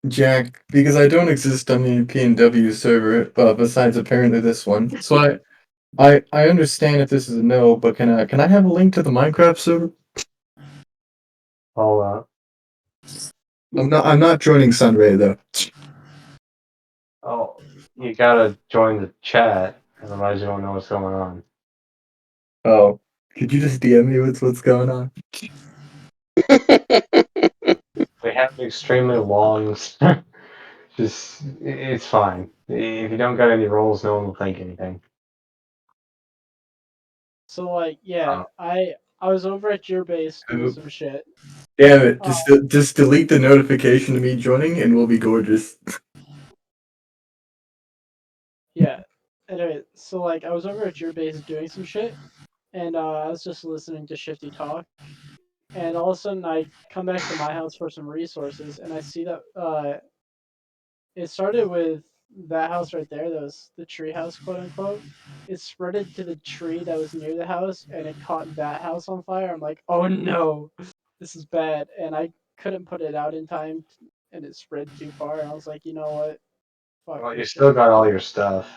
Jack, because I don't exist on the P&W server, besides apparently this one. So I understand if this is a no, but can I have a link to the Minecraft server? Hold up. I'm not joining Sunray though. Oh, you gotta join the chat, otherwise you don't know what's going on. Oh, could you just DM me with what's going on? We have an extremely long. Just, it's fine. If you don't got any roles, no one will think anything. So like, yeah, I was over at your base doing Oop. some shit. Damn it! Uh, Just delete the notification of me joining, and we'll be gorgeous. Yeah. Anyway, so like I was over at your base doing some shit, and I was just listening to Shifty talk, and all of a sudden I come back to my house for some resources, and I see that it started with that house right there, that was the tree house, quote unquote. It spreaded to the tree that was near the house, and it caught that house on fire. I'm like, oh no, this is bad, and I couldn't put it out in time, and it spread too far. And I was like, you know what, fuck Well, you this still shit. got all your stuff.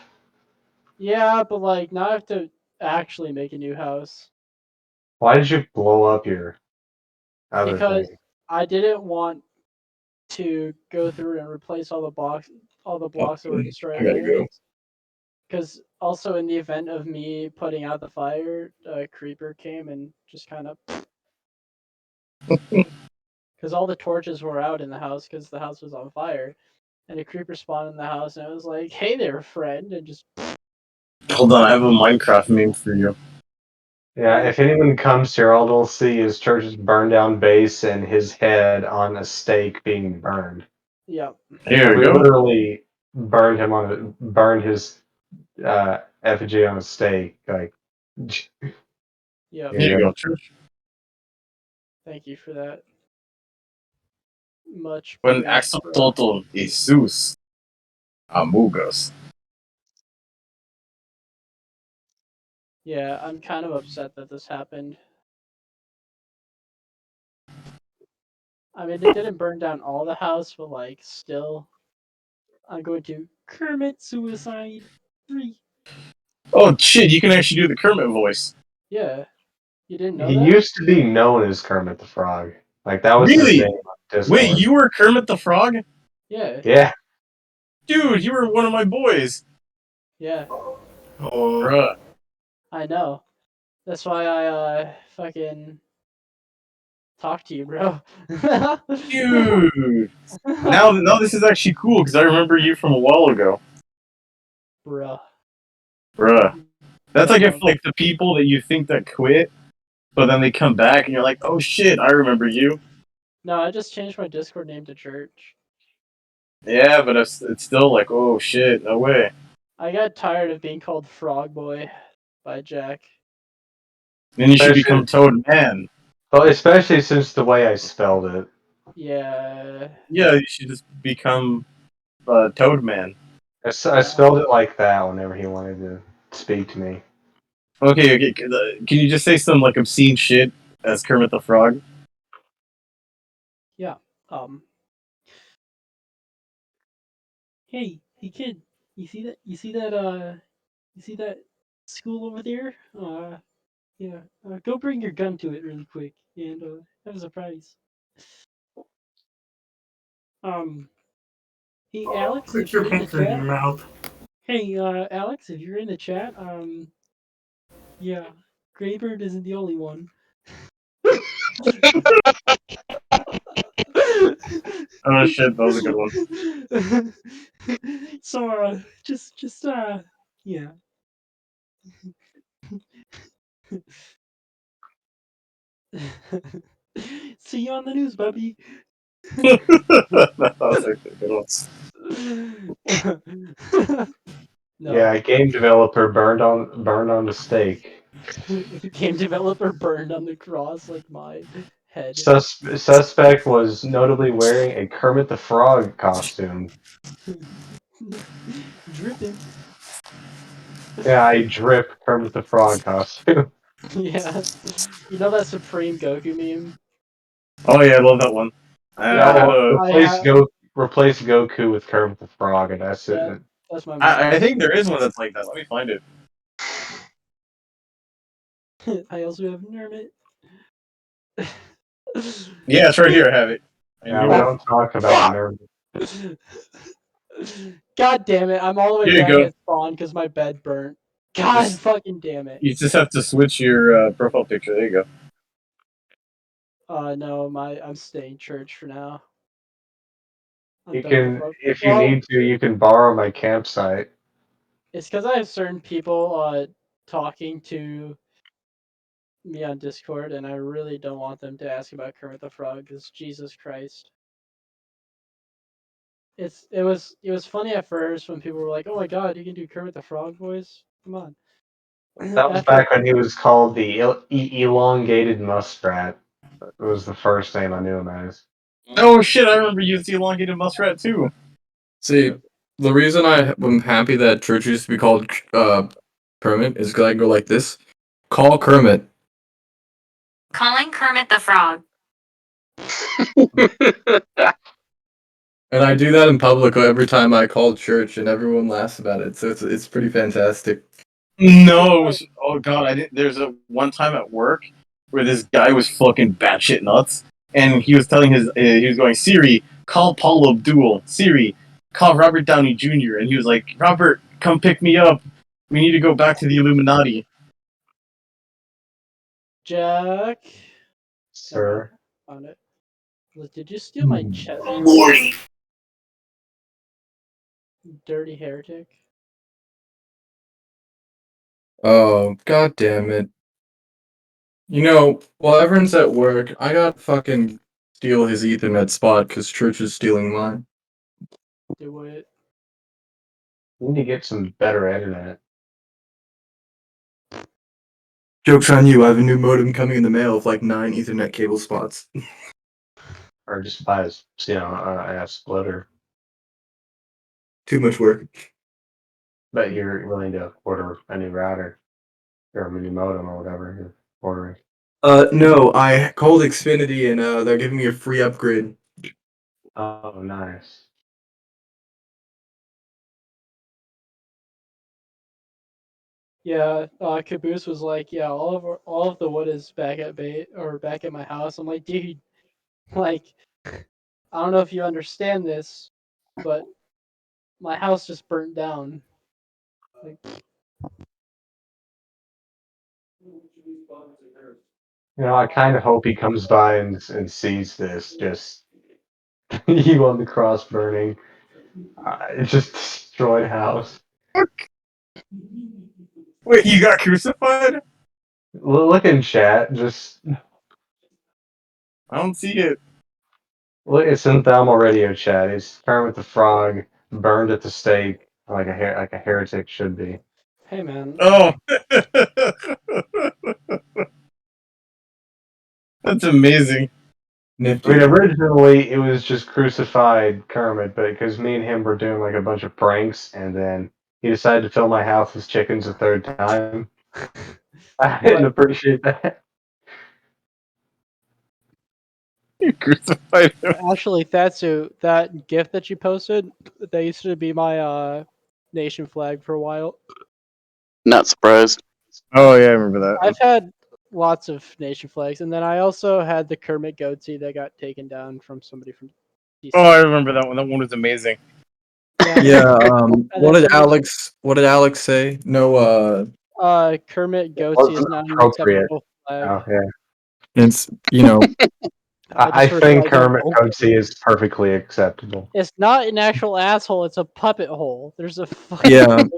Yeah, but like now I have to actually make a new house Why did you blow up your other because thing? I didn't want to go through and replace all the Oh, blocks that were destroyed I gotta go. anyways. Because also in the event of me putting out the fire, a creeper came and just kind of because all the torches were out in the house because the house was on fire, and a creeper spawned in the house and it was like, "Hey there, friend," and just Hold on, I have a Minecraft meme for you. Yeah, if anyone comes here, all they'll see is Church's burned down base and his head on a stake being burned. yeah, Here Like we we go. literally burned his effigy on a stake. Like, yeah. here Here you you go. go, Church. Thank you for that. Much When praise, bro. axolotl Jesus Amugas. Yeah, I'm kind of upset that this happened. I mean, it didn't burn down all the house, but like, still, I'm going to Kermit Suicide 3. Oh shit, you can actually do the Kermit voice. Yeah, you didn't know He that? used to be known as Kermit the Frog. Like that was his Really? name on Wait, Discord. you were Kermit the Frog? Yeah, Yeah. Dude, you were one of my boys. yeah, Oh, Bruh. I know. That's why I fucking talk to you, bro. Dude. Now this is actually cool because I remember you from a while ago. Bruh. Bruh. That's Yeah, like no. if like the people that you think that quit, but then they come back and you're like, oh shit, I remember you. No, I just changed my Discord name to Church. Yeah, but it's still like, oh shit, no way. I got tired of being called Frog Boy by Jack. Then you should Especially, become Toad Man. well, especially since the way I spelled it. Yeah. Yeah, you should just become Toad Man. I spelled it like that whenever he wanted to speak to me. Okay, can you just say some like obscene shit as Kermit the Frog? Yeah. Um. Hey, kid. You see that? You see that? You see that school over there? Yeah. Go bring your gun to it really quick and have a surprise. Um. Hey, Alex, Put if your you're in the hands in chat. your mouth. Hey, Alex, if you're in the chat. Yeah. Graybird isn't the only one. Oh shit, that was a good one. So, yeah. See you on the news, Bubby. That was actually a good one. No. Yeah, a game developer burned on the stake. Game developer burned on the cross like my head. Suspect was notably wearing a Kermit the Frog costume. Dripping. Yeah, I drip Kermit the Frog costume. Yeah. You know that Supreme Goku meme? Oh yeah, I love that one. I Yeah, had No, a. I have. replace Goku with Kermit the Frog, and that's Yeah, it. that's my meme. I think there is one that's like that. Let me find it. I also have Nermit. Yeah, it's right here. I have it. And Yeah, you we will. don't talk about nerd. God damn it! I'm all the way Here you back go. at spawn because my bed burnt. God Just fucking damn it! you just have to switch your profile picture. There you go. No, I'm staying church for now. I'm You done with the can, frog. if you Well, need to, you can borrow my campsite. it's because I have certain people talking to me on Discord, and I really don't want them to ask about Kermit the Frog. Because Jesus Christ, it was funny at first when people were like, "Oh my God, you can do Kermit the Frog voice." Come on. That was After back when he was called the elongated muskrat. It was the first name I knew him as. Oh shit! I remember using the elongated muskrat too. See, the reason I'm happy that church used to be called Kermit is because I can go like this. Call Kermit. Calling Kermit the Frog. And I do that in public every time I call church, and everyone laughs about it. So it's pretty fantastic. No, it was. Oh god, I didn't. There's a one time at work where this guy was fucking batshit nuts, and he was telling he was going, Siri, call Paul Abdul. Siri, call Robert Downey Jr. And he was like, Robert, come pick me up. We need to go back to the Illuminati. Jack. Never mind. Sir. Found it. Did you steal my chest? Morty. Dirty heretic. Oh, god damn it. You know, while everyone's at work, I gotta fucking steal his Ethernet spot because church is stealing mine. Do it. You need to get some better internet. Joke's on you, I have a new modem coming in the mail with like 9 Ethernet cable spots. Or just buy a splitter. Too much work. But you're willing to order a new router. Or a new modem or whatever you're ordering. No, I called Xfinity and they're giving me a free upgrade. Oh, nice. Yeah, Caboose was like, yeah, all of the wood is back at back at my house. I'm like, dude, like, I don't know if you understand this, but my house just burnt down. Like, I kind of hope he comes by and sees this. Just you on the cross burning. It's just destroyed house. Wait, you got crucified? Look in chat. Just I don't see it. look. It's in Thalmor radio chat. It's Kermit the Frog burned at the stake like a heretic should be. hey man, Oh. That's amazing. I Nifty. mean, originally it was just crucified Kermit, but because me and him were doing like a bunch of pranks, and then he decided to fill my house with chickens a third time. I didn't appreciate that. You crucified him. actually, Thatsu, that gift that you posted, that used to be my nation flag for a while. Not surprised. Oh yeah, I remember that. I've had lots of nation flags, and then I also had the Kermit goatee that got taken down from somebody from DC. Oh, I remember that one. That one was amazing. Yeah, And what then did Alex say? No, Kermit goatee is Wasn't not an appropriate. acceptable flag. Oh yeah, it's, you know, I just heard think that I don't Kermit know. Coatsy is perfectly acceptable. It's not an actual asshole. It's a puppet hole. There's a fucking yeah, difference.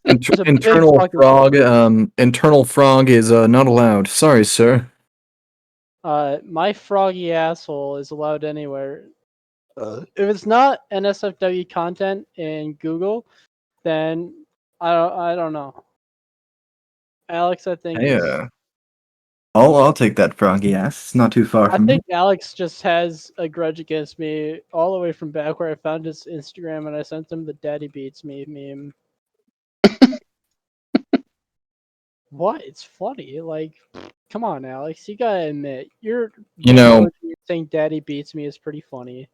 There's a big internal fucking frog, internal frog is not allowed. Sorry, sir. my froggy asshole is allowed anywhere. If it's not NSFW content in Google, then I don't know. Alex, I think Hey, is. I'll take that froggy ass. It's not too far I from think me. Alex just has a grudge against me all the way from back where I found his Instagram and I sent him the "Daddy Beats Me" meme. What? It's funny. Like, come on, Alex. You gotta admit, your You know, emoji saying "Daddy Beats Me" is pretty funny.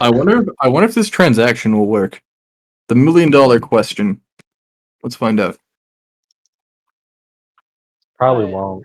I wonder if this transaction will work. The $1 million question. Let's find out. Probably I- won't.